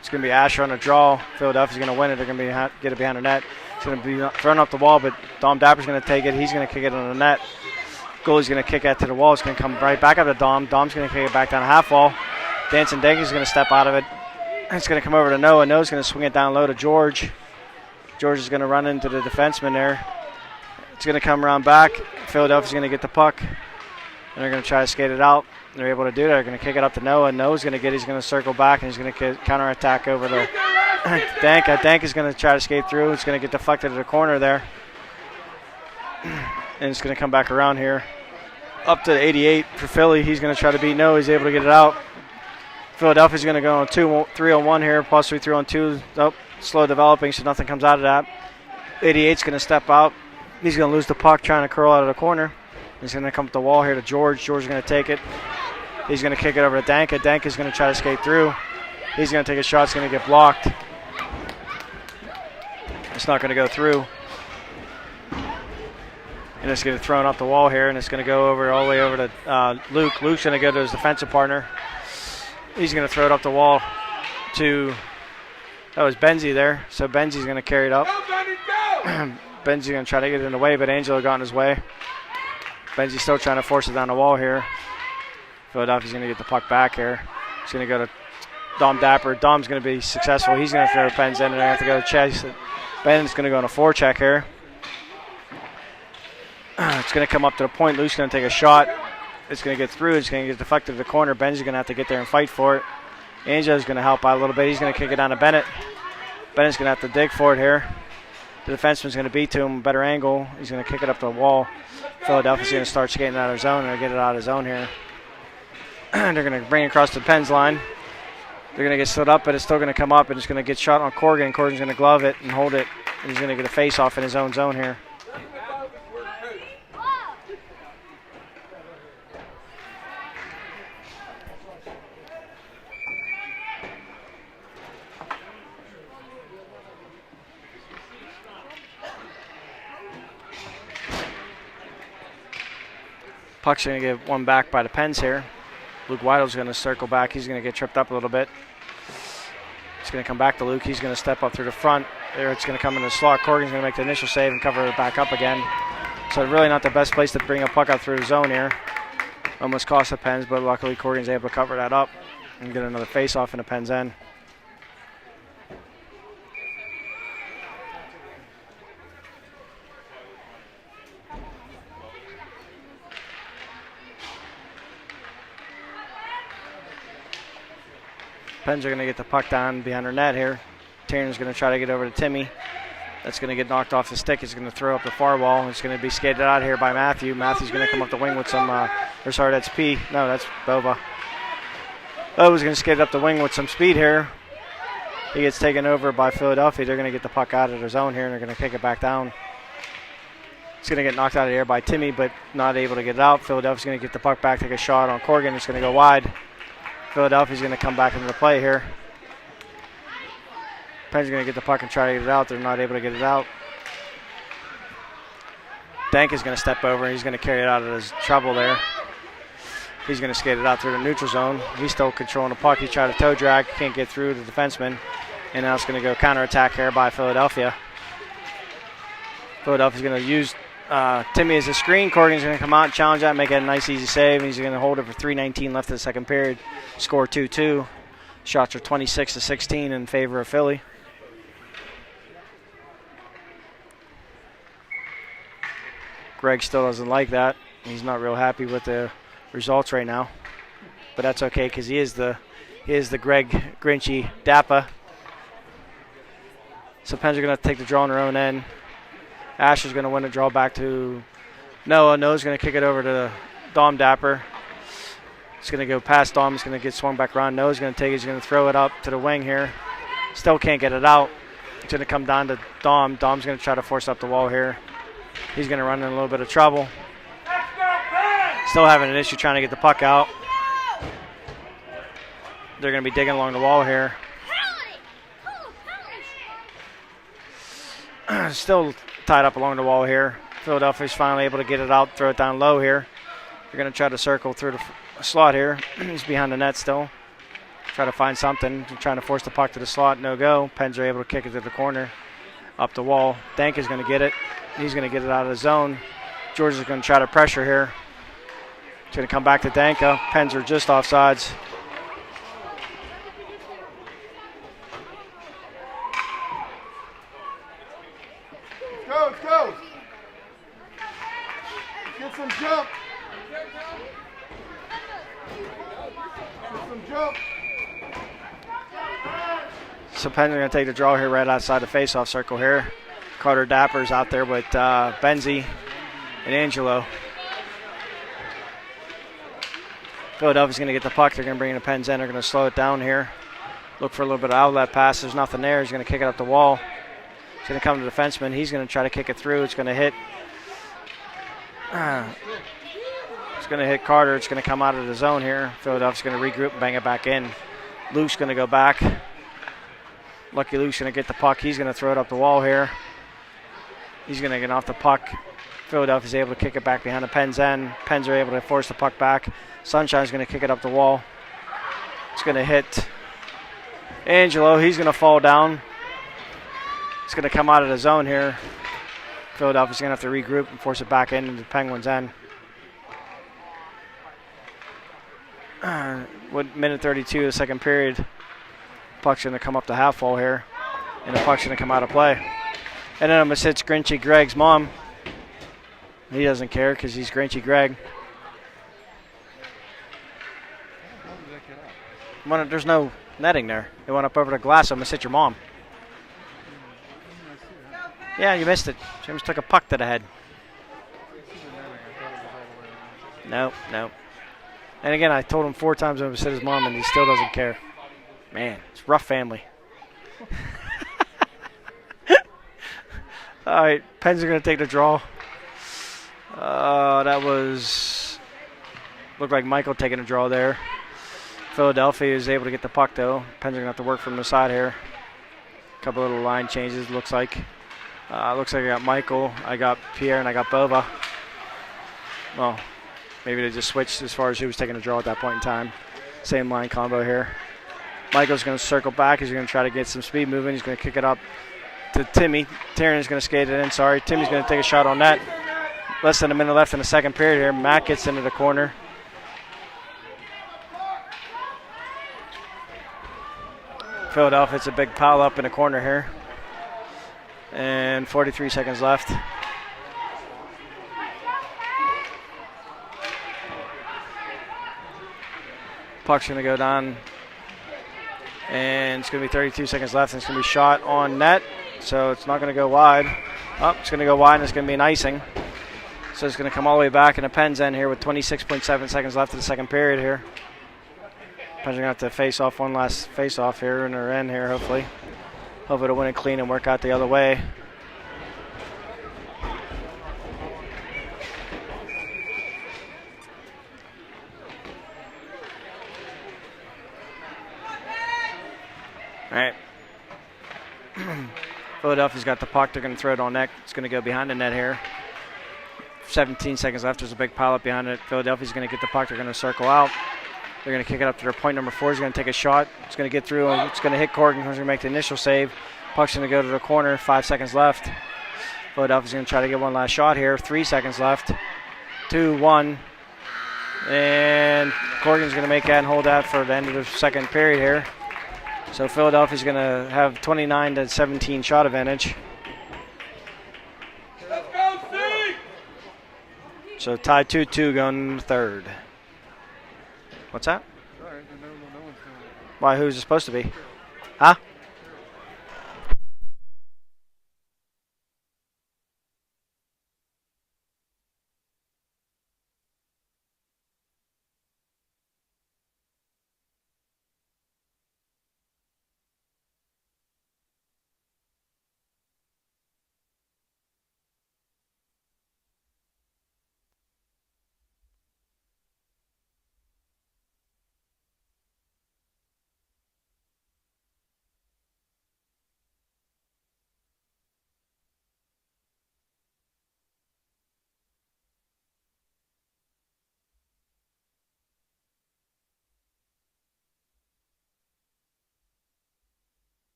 It's going to be Asher on the draw. Philadelphia's going to win it. They're going to get it behind the net. It's going to be thrown up the wall, but Dom Dapper's going to take it. He's going to kick it on the net. Goalie's going to kick it to the wall. It's going to come right back up to Dom. Dom's going to kick it back down the half wall. Danson Danky's going to step out of it. It's going to come over to Noah. Noah's going to swing it down low to George. George is going to run into the defenseman there. It's going to come around back. Philadelphia's going to get the puck, and they're going to try to skate it out. They're able to do that. They're going to kick it up to Noah. Noah's going to get it. He's going to circle back, and he's going to counterattack over to Dank. Dank is going to try to skate through. It's going to get deflected to the corner there. And it's going to come back around here. Up to 88 for Philly. He's going to try to beat Noah. He's able to get it out. Philadelphia's going to go on 3-on-1 here, plus 3-on-2. Oh, slow developing, so nothing comes out of that. 88's going to step out. He's going to lose the puck, trying to curl out of the corner. He's going to come up the wall here to George. George is going to take it. He's going to kick it over to Danka. Danka's going to try to skate through. He's going to take a shot. It's going to get blocked. It's not going to go through. And it's going to get thrown up the wall here, and it's going to go over all the way over to Luke. Luke's going to go to his defensive partner. He's going to throw it up the wall to, that was Benzie there. So Benzie's going to carry it up. Benzie's going to try to get it in the way, but Angelo got in his way. Benzie's still trying to force it down the wall here. Philadelphia's going to get the puck back here. He's going to go to Dom Dapper. Dom's going to be successful. He's going to throw Ben's in, and they have to go to chase it. Ben's going to go on a forecheck here. It's going to come up to the point. Luke's going to take a shot. It's going to get through. It's going to get deflected to the corner. Ben's going to have to get there and fight for it. Angelo's going to help out a little bit. He's going to kick it down to Bennett. Bennett's going to have to dig for it here. The defenseman's going to beat to him, better angle. He's going to kick it up the wall. Philadelphia's going to start skating out of their zone and get it out of zone here. They're going to bring it across the Pens line. They're going to get stood up, but it's still going to come up, and it's going to get shot on Corrigan. Corrigan's going to glove it and hold it, and he's going to get a face-off in his own zone here. Puck's going to get one back by the Pens here. Luke Weidl's going to circle back. He's going to get tripped up a little bit. It's going to come back to Luke. He's going to step up through the front. There it's going to come in the slot. Corrigan's going to make the initial save and cover it back up again. So really not the best place to bring a puck out through the zone here. Almost cost the Pens, but luckily Corrigan's able to cover that up and get another face-off in the Pens' end. Pens are going to get the puck down behind their net here. Tierney's going to try to get over to Timmy. That's going to get knocked off the stick. He's going to throw up the far wall. It's going to be skated out here by Matthew. Matthew's going to come up the wing with some, or sorry, that's P. No, that's Bova. Bova's going to skate up the wing with some speed here. He gets taken over by Philadelphia. They're going to get the puck out of their zone here, and they're going to kick it back down. It's going to get knocked out of the air by Timmy, but not able to get it out. Philadelphia's going to get the puck back, take a shot on Corrigan. It's going to go wide. Philadelphia's going to come back into the play here. Pens are going to get the puck and try to get it out. They're not able to get it out. Dank is going to step over. He's going to carry it out of his trouble there. He's going to skate it out through the neutral zone. He's still controlling the puck. He tried to toe drag, can't get through the defenseman. And now it's going to go counterattack here by Philadelphia. Philadelphia's going to use Timmy as a screen. Corrigan's going to come out and challenge that, make it a nice, easy save. And he's going to hold it for 3:19 left in the second period. Score 2-2. Shots are 26-16 in favor of Philly. Greg still doesn't like that. He's not real happy with the results right now. But that's okay because he is the Greg Grinchy Dappa. So Pens are going to take the draw on their own end. Asher's going to win the draw back to Noah. Noah's going to kick it over to Dom Dapper. It's going to go past Dom. It's going to get swung back around. Noah's going to take it. He's going to throw it up to the wing here. Still can't get it out. It's going to come down to Dom. Dom's going to try to force up the wall here. He's going to run in a little bit of trouble. Still having an issue trying to get the puck out. They're going to be digging along the wall here. Still tied up along the wall here. Philadelphia's finally able to get it out, throw it down low here. They're going to try to circle through the slot here. He's behind the net still. Try to find something. They're trying to force the puck to the slot. No go. Pens are able to kick it to the corner. Up the wall. Dank is going to get it. He's going to get it out of the zone. George is going to try to pressure here. It's going to come back to Danka. Pens are just offsides. Go. Get some jump. So Pens are going to take the draw here right outside the face-off circle here. Carter Dapper's out there with Benzie and Angelo. Philadelphia's going to get the puck. They're going to bring the Pens in. They're going to slow it down here. Look for a little bit of outlet pass. There's nothing there. He's going to kick it up the wall. It's going to come to the defenseman. He's going to try to kick it through. It's going to hit. It's going to hit Carter. It's going to come out of the zone here. Philadelphia's going to regroup and bang it back in. Luke's going to go back. Lucky Luke's going to get the puck. He's going to throw it up the wall here. He's going to get off the puck. Philadelphia's able to kick it back behind the Pens end. Pens are able to force the puck back. Sunshine's going to kick it up the wall. It's going to hit Angelo. He's going to fall down. It's going to come out of the zone here. Philadelphia's going to have to regroup and force it back into the Penguins' end. With minute 32 of the second period, puck's going to come up the half wall here, and the puck's going to come out of play. And then I'm going to sit Grinchy Greg's mom. He doesn't care because he's Grinchy Greg. There's no netting there. It went up over the glass. So I'm going to sit your mom. Yeah, you missed it. James took a puck to the head. No. And again, I told him 4 times I'm going to sit his mom, and he still doesn't care. Man, it's a rough family. All right, Pens are going to take the draw. That looked like Michael taking a draw there. Philadelphia is able to get the puck, though. Pens are going to have to work from the side here. A couple little line changes, looks like. Looks like I got Michael, I got Pierre, and I got Bova. Well, maybe they just switched as far as who was taking a draw at that point in time. Same line combo here. Michael's going to circle back. He's going to try to get some speed moving. He's going to kick it up to Timmy. Tiernan is going to skate it in. Sorry. Timmy's going to take a shot on net. Less than a minute left in the second period here. Matt gets into the corner. Philadelphia, it's a big pile up in the corner here. And 43 seconds left. Puck's going to go down. And it's going to be 32 seconds left. And it's going to be shot on net. So it's not going to go wide. Oh, it's going to go wide, and it's going to be an icing. So it's going to come all the way back in the Pens end here with 26.7 seconds left in the second period here. Pens are going to have to face off one last face off here in their end here, hopefully. Hopefully to win it clean and work out the other way. All right. Philadelphia's got the puck. They're going to throw it on net. It's going to go behind the net here. 17 seconds left. There's a big pileup behind it. Philadelphia's going to get the puck. They're going to circle out. They're going to kick it up to their point. Number 4 is going to take a shot. It's going to get through, and it's going to hit Corrigan. Who's going to make the initial save. Puck's going to go to the corner. 5 seconds left. Philadelphia's going to try to get one last shot here. 3 seconds left. 2, 1. And Corrigan's going to make that and hold that for the end of the second period here. So Philadelphia's going to have 29-17 shot advantage. So tied 2-2 going in the third. What's that? All right, no one's doing it. Why, who's it supposed to be? Huh?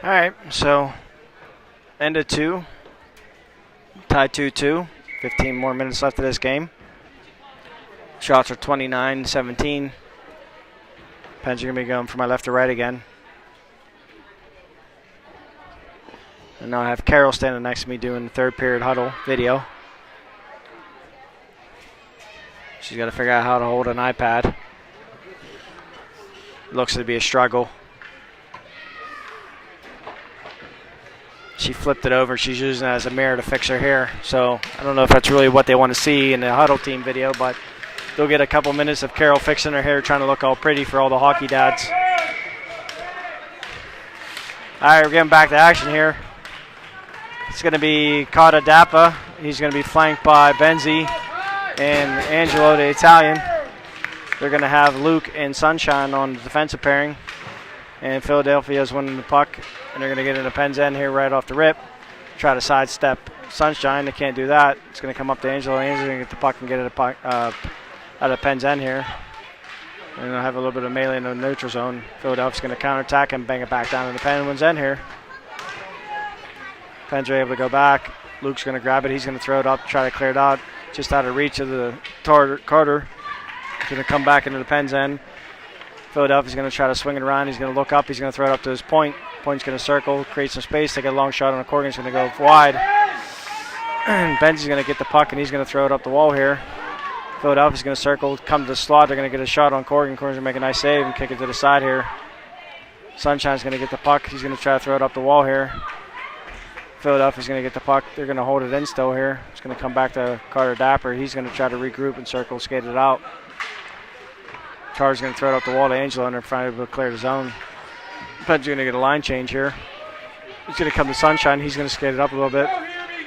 All right, so end of 2, tied 2-2. 15 more minutes left of this game. Shots are 29-17. Pens are going to be going from my left to right again. And now I have Carol standing next to me doing the third period huddle video. She's got to figure out how to hold an iPad. Looks to be a struggle. She flipped it over. She's using it as a mirror to fix her hair. So I don't know if that's really what they want to see in the huddle team video, but they'll get a couple minutes of Carol fixing her hair, trying to look all pretty for all the hockey dads. All right, we're getting back to action here. It's going to be Carta Dappa. He's going to be flanked by Benzi and Angelo, the Italian. They're going to have Luke and Sunshine on the defensive pairing. And Philadelphia's winning the puck. And they're going to get into Penn's end here right off the rip. Try to sidestep Sunshine. They can't do that. It's going to come up to Angelo. Angelo's going to get the puck and get it out of Penn's end here. And they'll have a little bit of melee in the neutral zone. Philadelphia's going to counterattack and bang it back down to the Penguins' end here. Pens are able to go back. Luke's going to grab it. He's going to throw it up, try to clear it out. Just out of reach of the Carter. He's going to come back into the Pens' end. Philadelphia's going to try to swing it around. He's going to look up. He's going to throw it up to his point. Point's going to circle, create some space, take a long shot on the Corrigan's going to go wide. And Benzi's going to get the puck, and he's going to throw it up the wall here. Philadelphia's going to circle, come to the slot. They're going to get a shot on Corrigan. Corrigan's going to make a nice save and kick it to the side here. Sunshine's going to get the puck. He's going to try to throw it up the wall here. Philadelphia's going to get the puck. They're going to hold it in still here. It's going to come back to Carter Dapper. He's going to try to regroup and circle, skate it out. Carter's going to throw it up the wall to Angelo, and they're trying to clear the zone. Pens going to get a line change here. He's going to come to Sunshine. He's going to skate it up a little bit.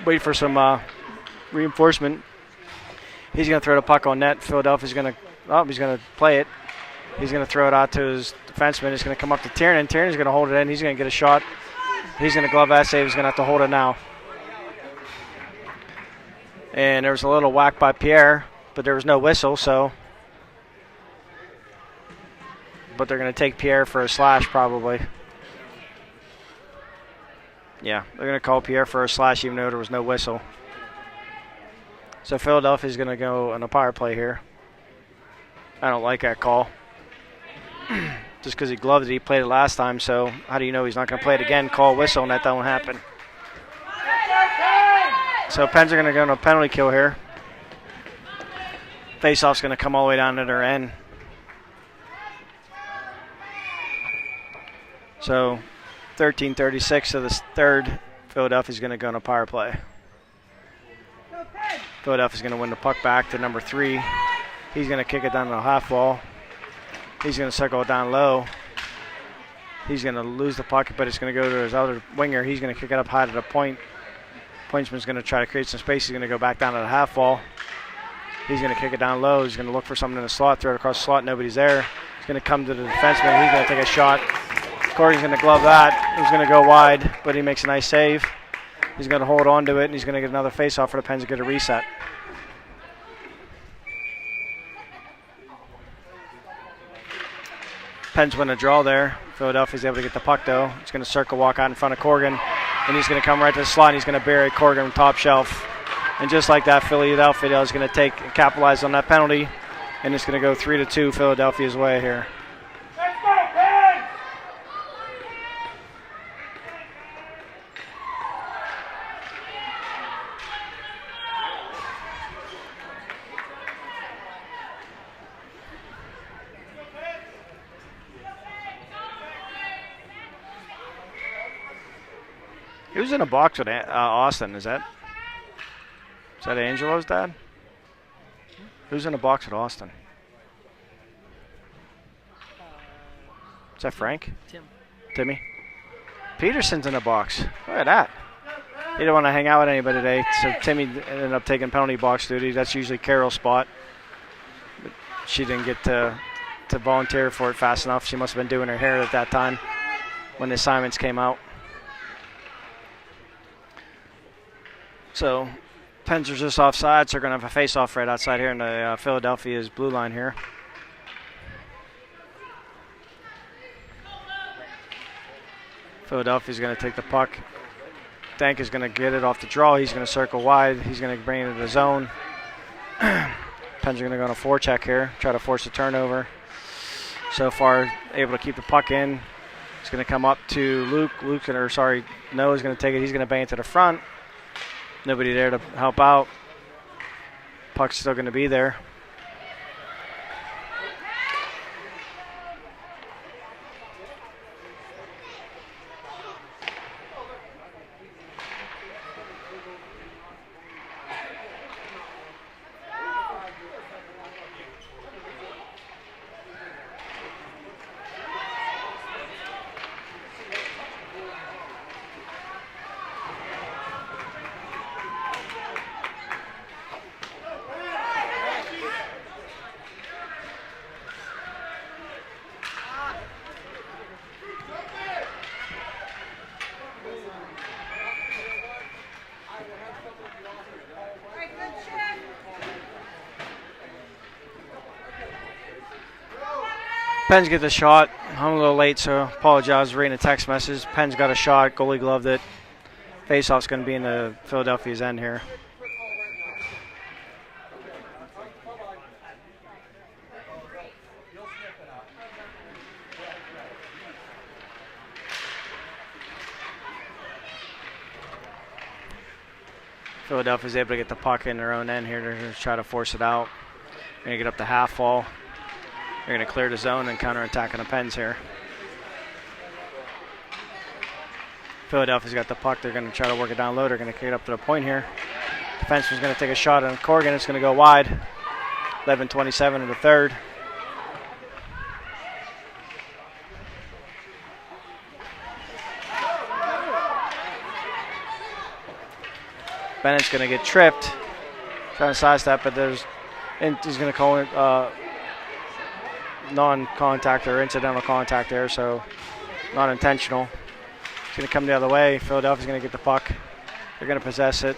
Wait for some reinforcement. He's going to throw the puck on net. Philadelphia's going to, he's going to play it. He's going to throw it out to his defenseman. He's going to come up to Tiernan. Tiernan's going to hold it in. He's going to get a shot. He's going to glove that save. He's going to have to hold it now. And there was a little whack by Pierre, but there was no whistle, so. But they're going to take Pierre for a slash probably. Yeah, they're going to call Pierre for a slash even though there was no whistle. So Philadelphia's going to go on a power play here. I don't like that call. Just because he gloved it, he played it last time, so how do you know he's not going to play it again? Call whistle and that don't happen. So Pens are going to go on a penalty kill here. Face-off's going to come all the way down to their end. So 13:36 of the third, Philadelphia's going to go on a power play. Philadelphia's going to win the puck back to number 3. He's going to kick it down to the half wall. He's going to circle it down low. He's going to lose the puck, but it's going to go to his other winger. He's going to kick it up high to the point. Pointsman's going to try to create some space. He's going to go back down to the half wall. He's going to kick it down low. He's going to look for something in the slot, throw it across the slot. Nobody's there. He's going to come to the defenseman. He's going to take a shot. Corrigan's going to glove that. He's going to go wide, but he makes a nice save. He's going to hold on to it, and he's going to get another face-off for the Pens to get a reset. Pens win a draw there. Philadelphia's able to get the puck, though. He's going to circle walk out in front of Corrigan, and he's going to come right to the slot, and he's going to bury Corrigan top shelf. And just like that, Philadelphia is going to capitalize on that penalty, and it's going to go 3-2 Philadelphia's way here. Who's in a box with Austin? Is that Angelo's dad? Who's in a box with Austin? Is that Frank? Timmy? Peterson's in a box. Look at that. He didn't want to hang out with anybody today, so Timmy ended up taking penalty box duty. That's usually Carol's spot. But she didn't get to volunteer for it fast enough. She must have been doing her hair at that time when the assignments came out. So Pens are just offside, so they're going to have a face-off right outside here in the Philadelphia's blue line here. Philadelphia's going to take the puck. Dank is going to get it off the draw. He's going to circle wide. He's going to bring it into the zone. Pens are going to go on a forecheck here, try to force a turnover. So far, able to keep the puck in. It's going to come up to Luke. Noah's going to take it. He's going to bang it to the front. Nobody there to help out. Puck's still going to be there. Pens get the shot. I'm a little late, so apologize for reading a text message. Pens got a shot. Goalie gloved it. Face-off's going to be in the Philadelphia's end here. Philadelphia's able to get the puck in their own end here. They're going to try to force it out. They're going to get up to half wall. They're going to clear the zone and counterattack on the Pens here. Philadelphia's got the puck. They're going to try to work it down low. They're going to kick it up to the point here. Defenseman's going to take a shot on Corrigan. It's going to go wide. 11:27 in the third. Bennett's going to get tripped. Trying to sidestep, but he's going to call it non-contact or incidental contact there, so not intentional. It's going to come the other way. Philadelphia's going to get the puck. They're going to possess it.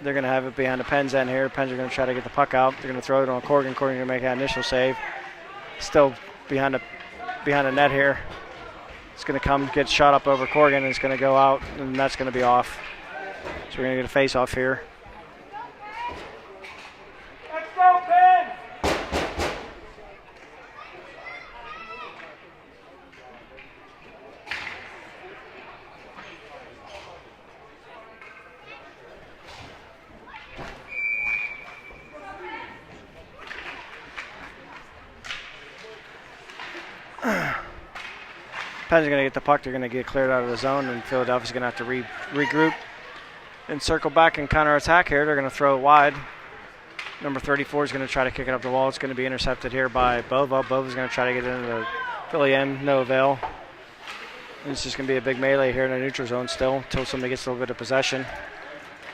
They're going to have it behind the Pens end here. Pens are going to try to get the puck out. They're going to throw it on Corrigan. Corrigan going to make that initial save. Still behind the net here. It's going to come, get shot up over Corrigan, and it's going to go out, and that's going to be off. So we're going to get a face-off here. Pens are going to get the puck. They're going to get cleared out of the zone, and Philadelphia's going to have to regroup and circle back and counterattack here. They're going to throw it wide. Number 34 is going to try to kick it up the wall. It's going to be intercepted here by Bova. Bova's going to try to get into the Philly end. No avail. And it's just going to be a big melee here in the neutral zone still until somebody gets a little bit of possession.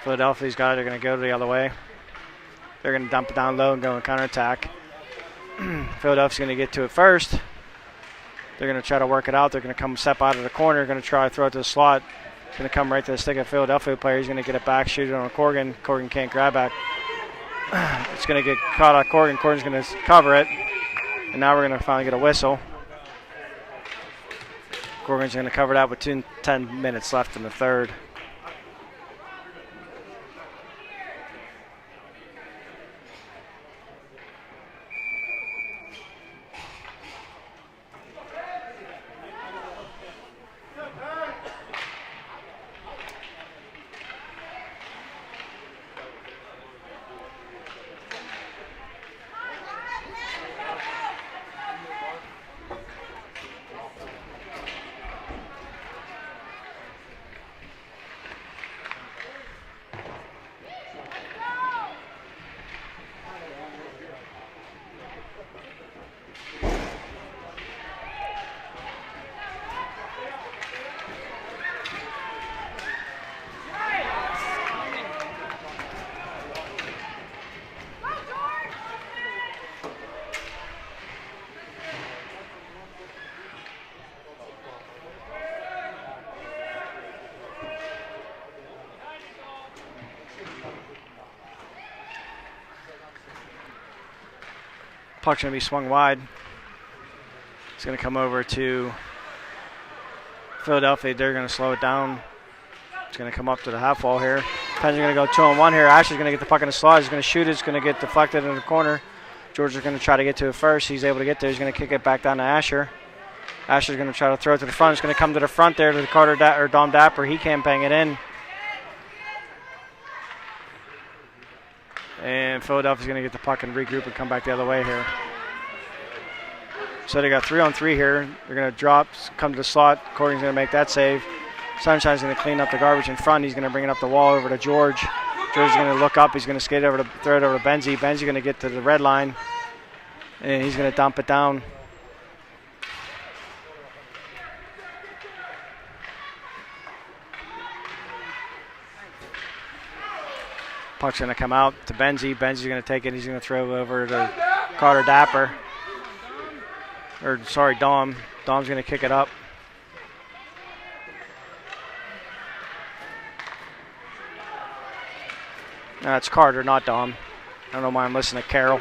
Philadelphia's got it. They're going to go the other way. They're going to dump it down low and go and counterattack. Philadelphia's going to get to it first. They're going to try to work it out. They're going to come step out of the corner. They're going to try to throw it to the slot. It's going to come right to the stick of Philadelphia player. He's going to get it back, shoot it on Corrigan. Corrigan can't grab back. It's going to get caught on Corrigan. Corrigan's going to cover it. And now we're going to finally get a whistle. Corrigan's going to cover that with 10 minutes left in the third. Puck's going to be swung wide. It's going to come over to Philadelphia. They're going to slow it down. It's going to come up to the half wall here. Pens are going to go 2-on-1 here. Asher's going to get the puck in the slot. He's going to shoot it. It's going to get deflected in the corner. George is going to try to get to it first. He's able to get there. He's going to kick it back down to Asher. Asher's going to try to throw it to the front. It's going to come to the front there to the Carter or Dom Dapper. He can't bang it in. And Philadelphia's going to get the puck and regroup and come back the other way here. So they got 3-on-3 here. They're going to drop, come to the slot. Corrigan's going to make that save. Sunshine's going to clean up the garbage in front. He's going to bring it up the wall over to George. George is going to look up. He's going to skate over to throw it over to Benzie. Benzie's going to get to the red line. And he's going to dump it down. Puck's going to come out to Benzie. Benzie's going to take it. He's going to throw it over to Carter Dapper. Dom. Dom's going to kick it up. No, it's Carter, not Dom. I don't know why I'm listening to Carroll.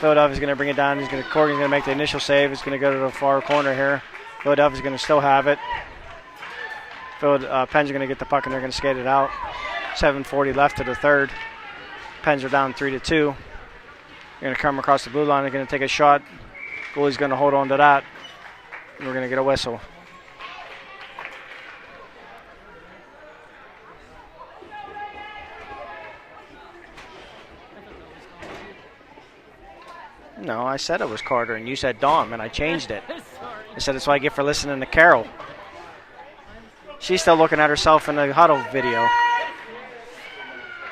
Philadelphia's going to bring it down. Corrigan's going to make the initial save. It's going to go to the far corner here. Philadelphia's going to still have it. Pens are going to get the puck and they're going to skate it out. 7:40 left to the third. Pens are down 3-2. They're going to come across the blue line. They're going to take a shot. Goalie's going to hold on to that. And we're going to get a whistle. No, I said it was Carter, and you said Dom, and I changed it. I said that's what I get for listening to Carol. She's still looking at herself in the huddle video.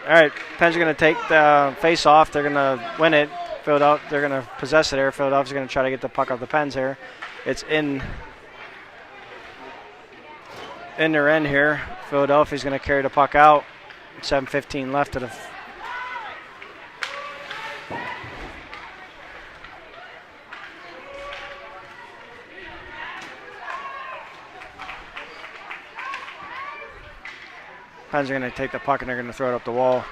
All right, Pens are going to take the face off. They're going to win it. They're going to possess it here. Philadelphia's going to try to get the puck off the Pens here. It's in their end here. Philadelphia's going to carry the puck out. 7:15 left to the Pens are going to take the puck and they're going to throw it up the wall.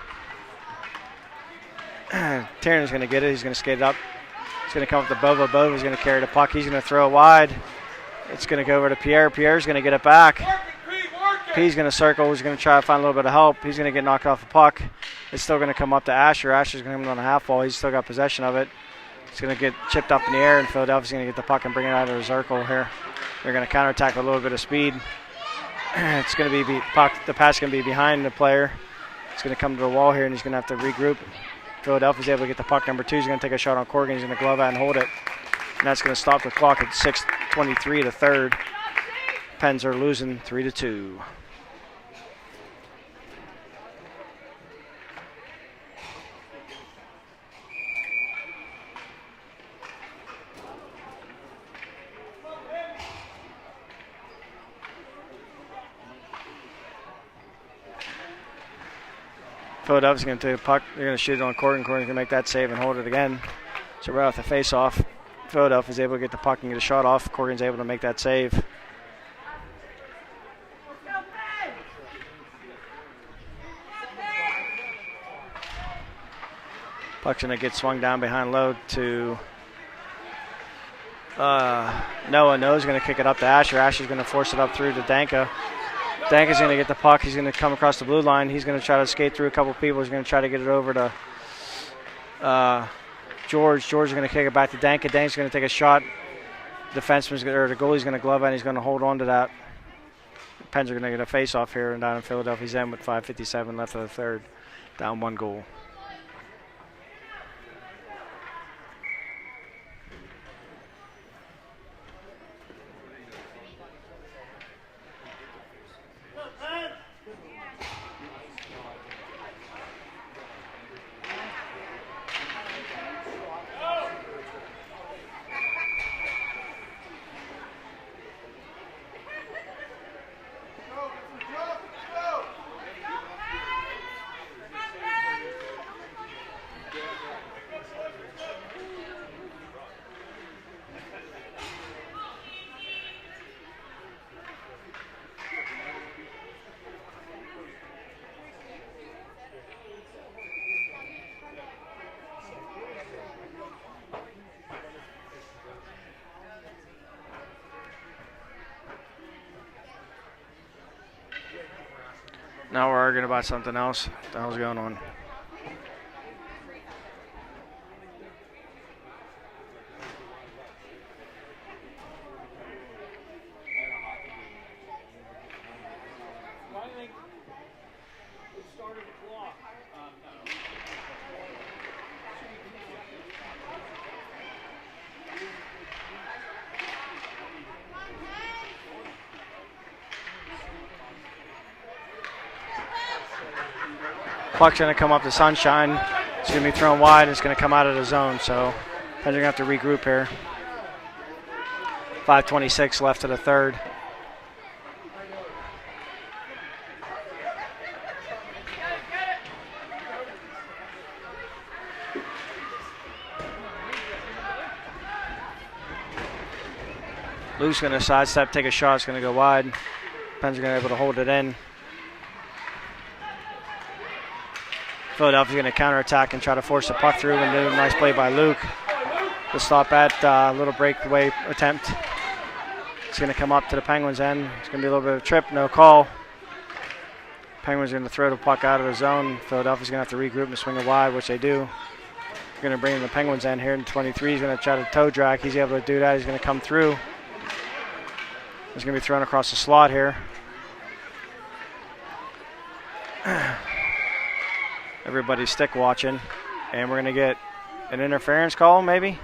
Tierney's going to get it. He's going to skate it up. It's going to come up to Bova. Bova's going to carry the puck. He's going to throw it wide. It's going to go over to Pierre. Pierre's going to get it back. P's going to circle. He's going to try to find a little bit of help. He's going to get knocked off the puck. It's still going to come up to Asher. Asher's going to come on the half wall. He's still got possession of it. It's going to get chipped up in the air, and Philadelphia's going to get the puck and bring it out of the circle here. They're going to counterattack with a little bit of speed. It's going to be the pass going to be behind the player. It's going to come to the wall here, and he's going to have to regroup. Philadelphia's able to get the puck. Number 2 is going to take a shot on Corrigan. He's going to glove out and hold it. And that's going to stop the clock at 6:23 to third. Pens are losing 3-2. Philadelphia's going to take a puck. They're going to shoot it on Corrigan. Corrigan's going to make that save and hold it again. So right off the face-off, Philadelphia's able to get the puck and get a shot off. Corrigan's able to make that save. Puck's going to get swung down behind low to Noah. Noah's going to kick it up to Asher. Asher's going to force it up through to Danka. Danka's going to get the puck. He's going to come across the blue line. He's going to try to skate through a couple people. He's going to try to get it over to George. George is going to kick it back to Danka. Danka's going to take a shot. The goalie's going to glove it, and he's going to hold on to that. The Pens are going to get a face-off here and down in Philadelphia's end with 5:57 left of the third. Down 1 goal. Now we're arguing about something else. What the hell's going on? Puck's going to come up to Sunshine. It's going to be thrown wide. It's going to come out of the zone, so Pens are going to have to regroup here. 5:26 left of the third. Luke's going to sidestep, take a shot. It's going to go wide. Pens are going to be able to hold it in. Philadelphia's going to counterattack and try to force the puck through, and do a nice play by Luke to stop that little breakaway attempt. It's going to come up to the Penguins' end. It's going to be a little bit of a trip, no call. Penguins are going to throw the puck out of the zone. Philadelphia's going to have to regroup and swing it wide, which they do. They're going to bring in the Penguins' end here in 23. He's going to try to toe drag. He's able to do that. He's going to come through. He's going to be thrown across the slot here. Everybody's stick watching, and we're going to get an interference call, maybe.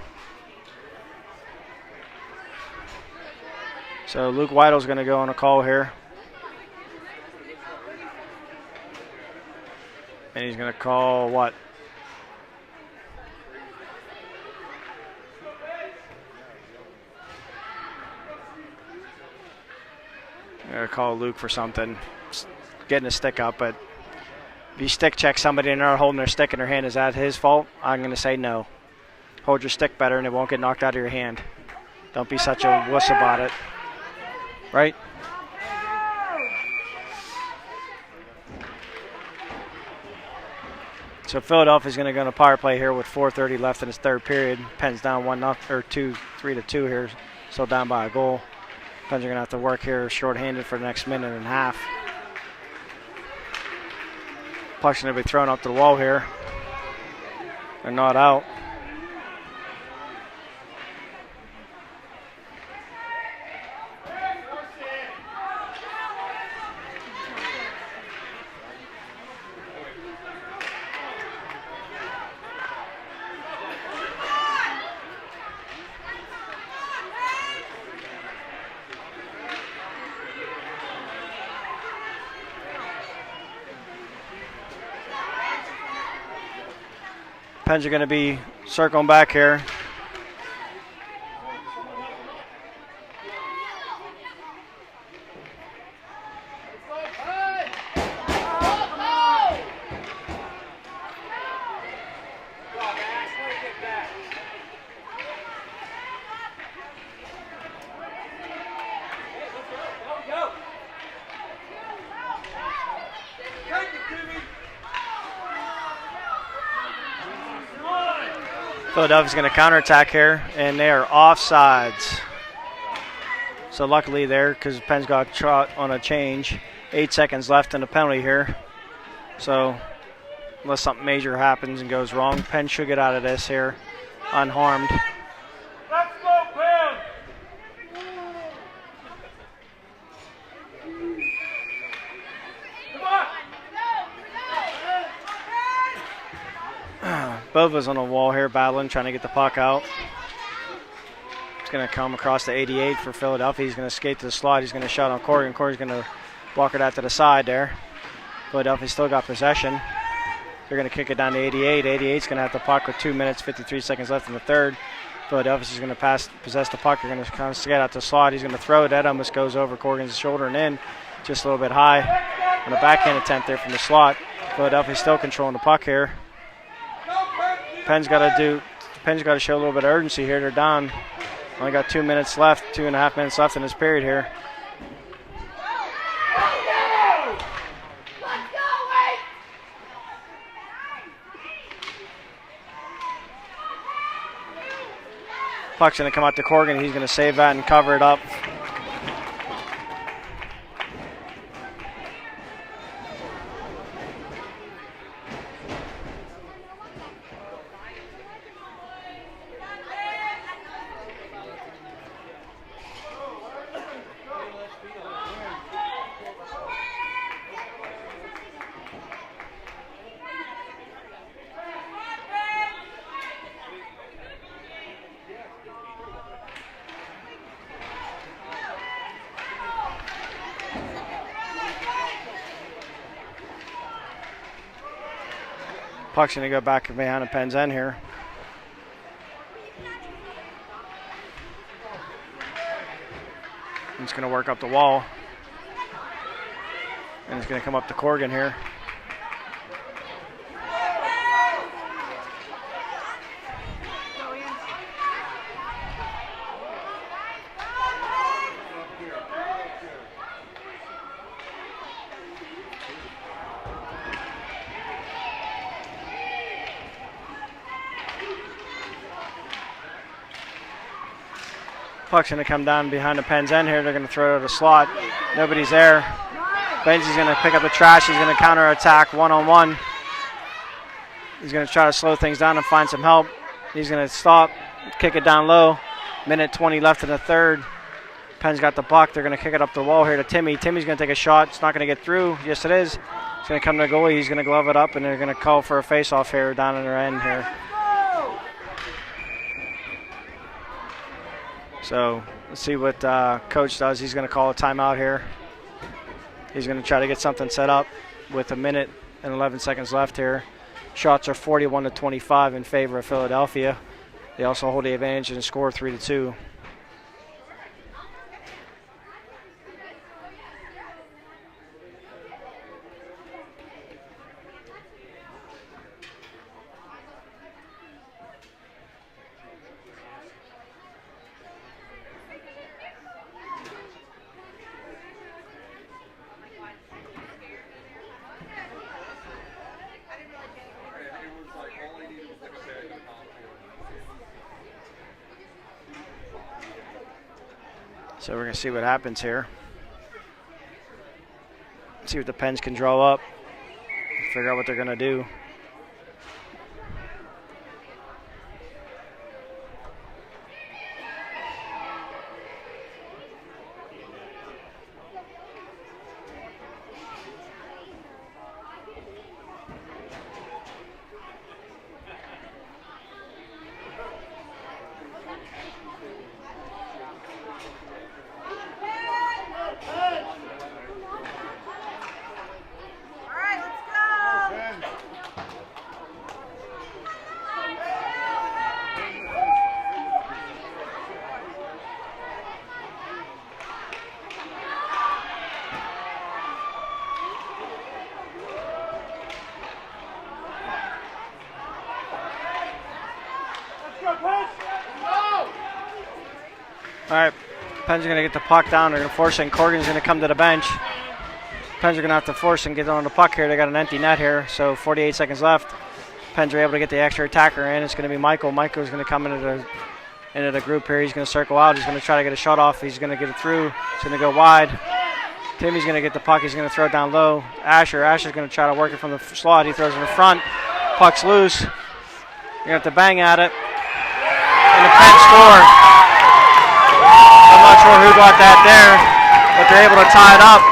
So Luke Weidl's going to go on a call here. And he's going to call what? I'm going to call Luke for something. Getting a stick up, but if you stick check somebody and they're holding their stick in their hand, is that his fault? I'm going to say no. Hold your stick better and it won't get knocked out of your hand. Don't be such a wuss about it. Right? So Philadelphia's going to go on a power play here with 4:30 left in his third period. Pens down 3-2 here, still down by a goal. Pens are going to have to work here shorthanded for the next minute and a half. Puck's going to be thrown up to the wall here. They're not out. Pens are going to be circling back here. Philadelphia's going to counterattack here, and they are offsides. So luckily there, because Penn's got shot on a change. 8 seconds left in the penalty here. So unless something major happens and goes wrong, Penn should get out of this here unharmed. Let's go, Penn! Bova's on the wall here battling, trying to get the puck out. It's going to come across the 88 for Philadelphia. He's going to skate to the slot. He's going to shot on Corrigan. Corrigan's going to walk it out to the side there. Philadelphia's still got possession. They're going to kick it down to 88. 88's going to have the puck with 2 minutes, 53 seconds left in the third. Philadelphia's going to possess the puck. They're going to kind of skate out the slot. He's going to throw it. That almost goes over Corrigan's shoulder and in, just a little bit high on a backhand attempt there from the slot. Philadelphia's still controlling the puck here. Penn's got to show a little bit of urgency here. They're down. Only got 2 minutes left, 2.5 minutes left in this period here. Puck's going to come out to Corrigan. He's going to save that and cover it up. Puck's going to go back behind the Penn's end here. It's going to work up the wall. And it's going to come up to Corrigan here. Puck's going to come down behind the Penn's end here. They're going to throw it at a slot. Nobody's there. Benji's going to pick up the trash. He's going to counterattack one-on-one. He's going to try to slow things down and find some help. He's going to stop, kick it down low. Minute 20 left in the third. Penn's got the puck. They're going to kick it up the wall here to Timmy. Timmy's going to take a shot. It's not going to get through. Yes, it is. It's going to come to the goalie. He's going to glove it up, and they're going to call for a face-off here down in their end here. So let's see what coach does. He's going to call a timeout here. He's going to try to get something set up with 1 minute and 11 seconds left here. Shots are 41-25 in favor of Philadelphia. They also hold the advantage and score 3-2. So we're going to see what happens here. See what the Pens can draw up. Figure out what they're going to do. All right, Pens are going to get the puck down. They're going to force it, and Corrigan's going to come to the bench. Pens are going to have to force and get on the puck here. They got an empty net here, so 48 seconds left. Pens are able to get the extra attacker in. It's going to be Michael. Michael's going to come into the group here. He's going to circle out. He's going to try to get a shot off. He's going to get it through. It's going to go wide. Timmy's going to get the puck. He's going to throw it down low. Asher's going to try to work it from the slot. He throws it in the front. Puck's loose. You're going to have to bang at it. And the Pens score. I'm not sure who got that there, but they're able to tie it up.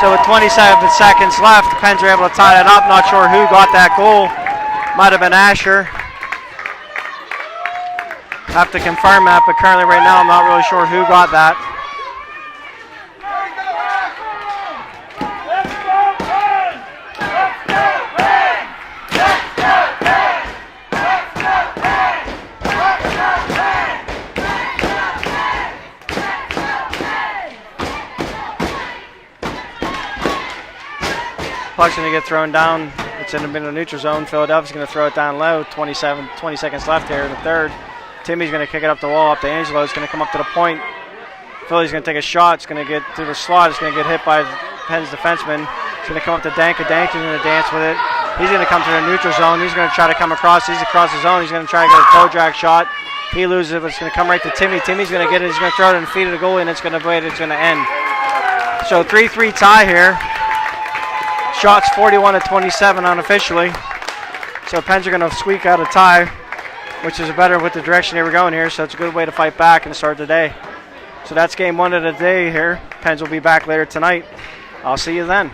So with 27 seconds left, the Pens are able to tie it up. Not sure who got that goal. Might have been Asher. Have to confirm that, but currently right now I'm not really sure who got that. Let's go, Pens! Let's go, Pens! Let's go, Pens! Let's go, Pens! Let's go, Pens! Puck's going to get thrown down. It's in the neutral zone. Philadelphia's going to throw it down low. 20 seconds left here in the third. Timmy's going to kick it up the wall, up to Angelo. It's going to come up to the point. Philly's going to take a shot. It's going to get through the slot. It's going to get hit by Penn's defenseman. It's going to come up to Danka. Danka's going to dance with it. He's going to come to the neutral zone. He's going to try to come across. He's across the zone. He's going to try to get a toe drag shot. He loses it, but it's going to come right to Timmy. Timmy's going to get it. He's going to throw it in the feet of the goalie, and it's going to wait. It's going to end. So 3-3 tie here. Shots 41-27 unofficially. So Pens are going to squeak out a tie, which is better with the direction they were going here. So it's a good way to fight back and start the day. So that's game one of the day here. Pens will be back later tonight. I'll see you then.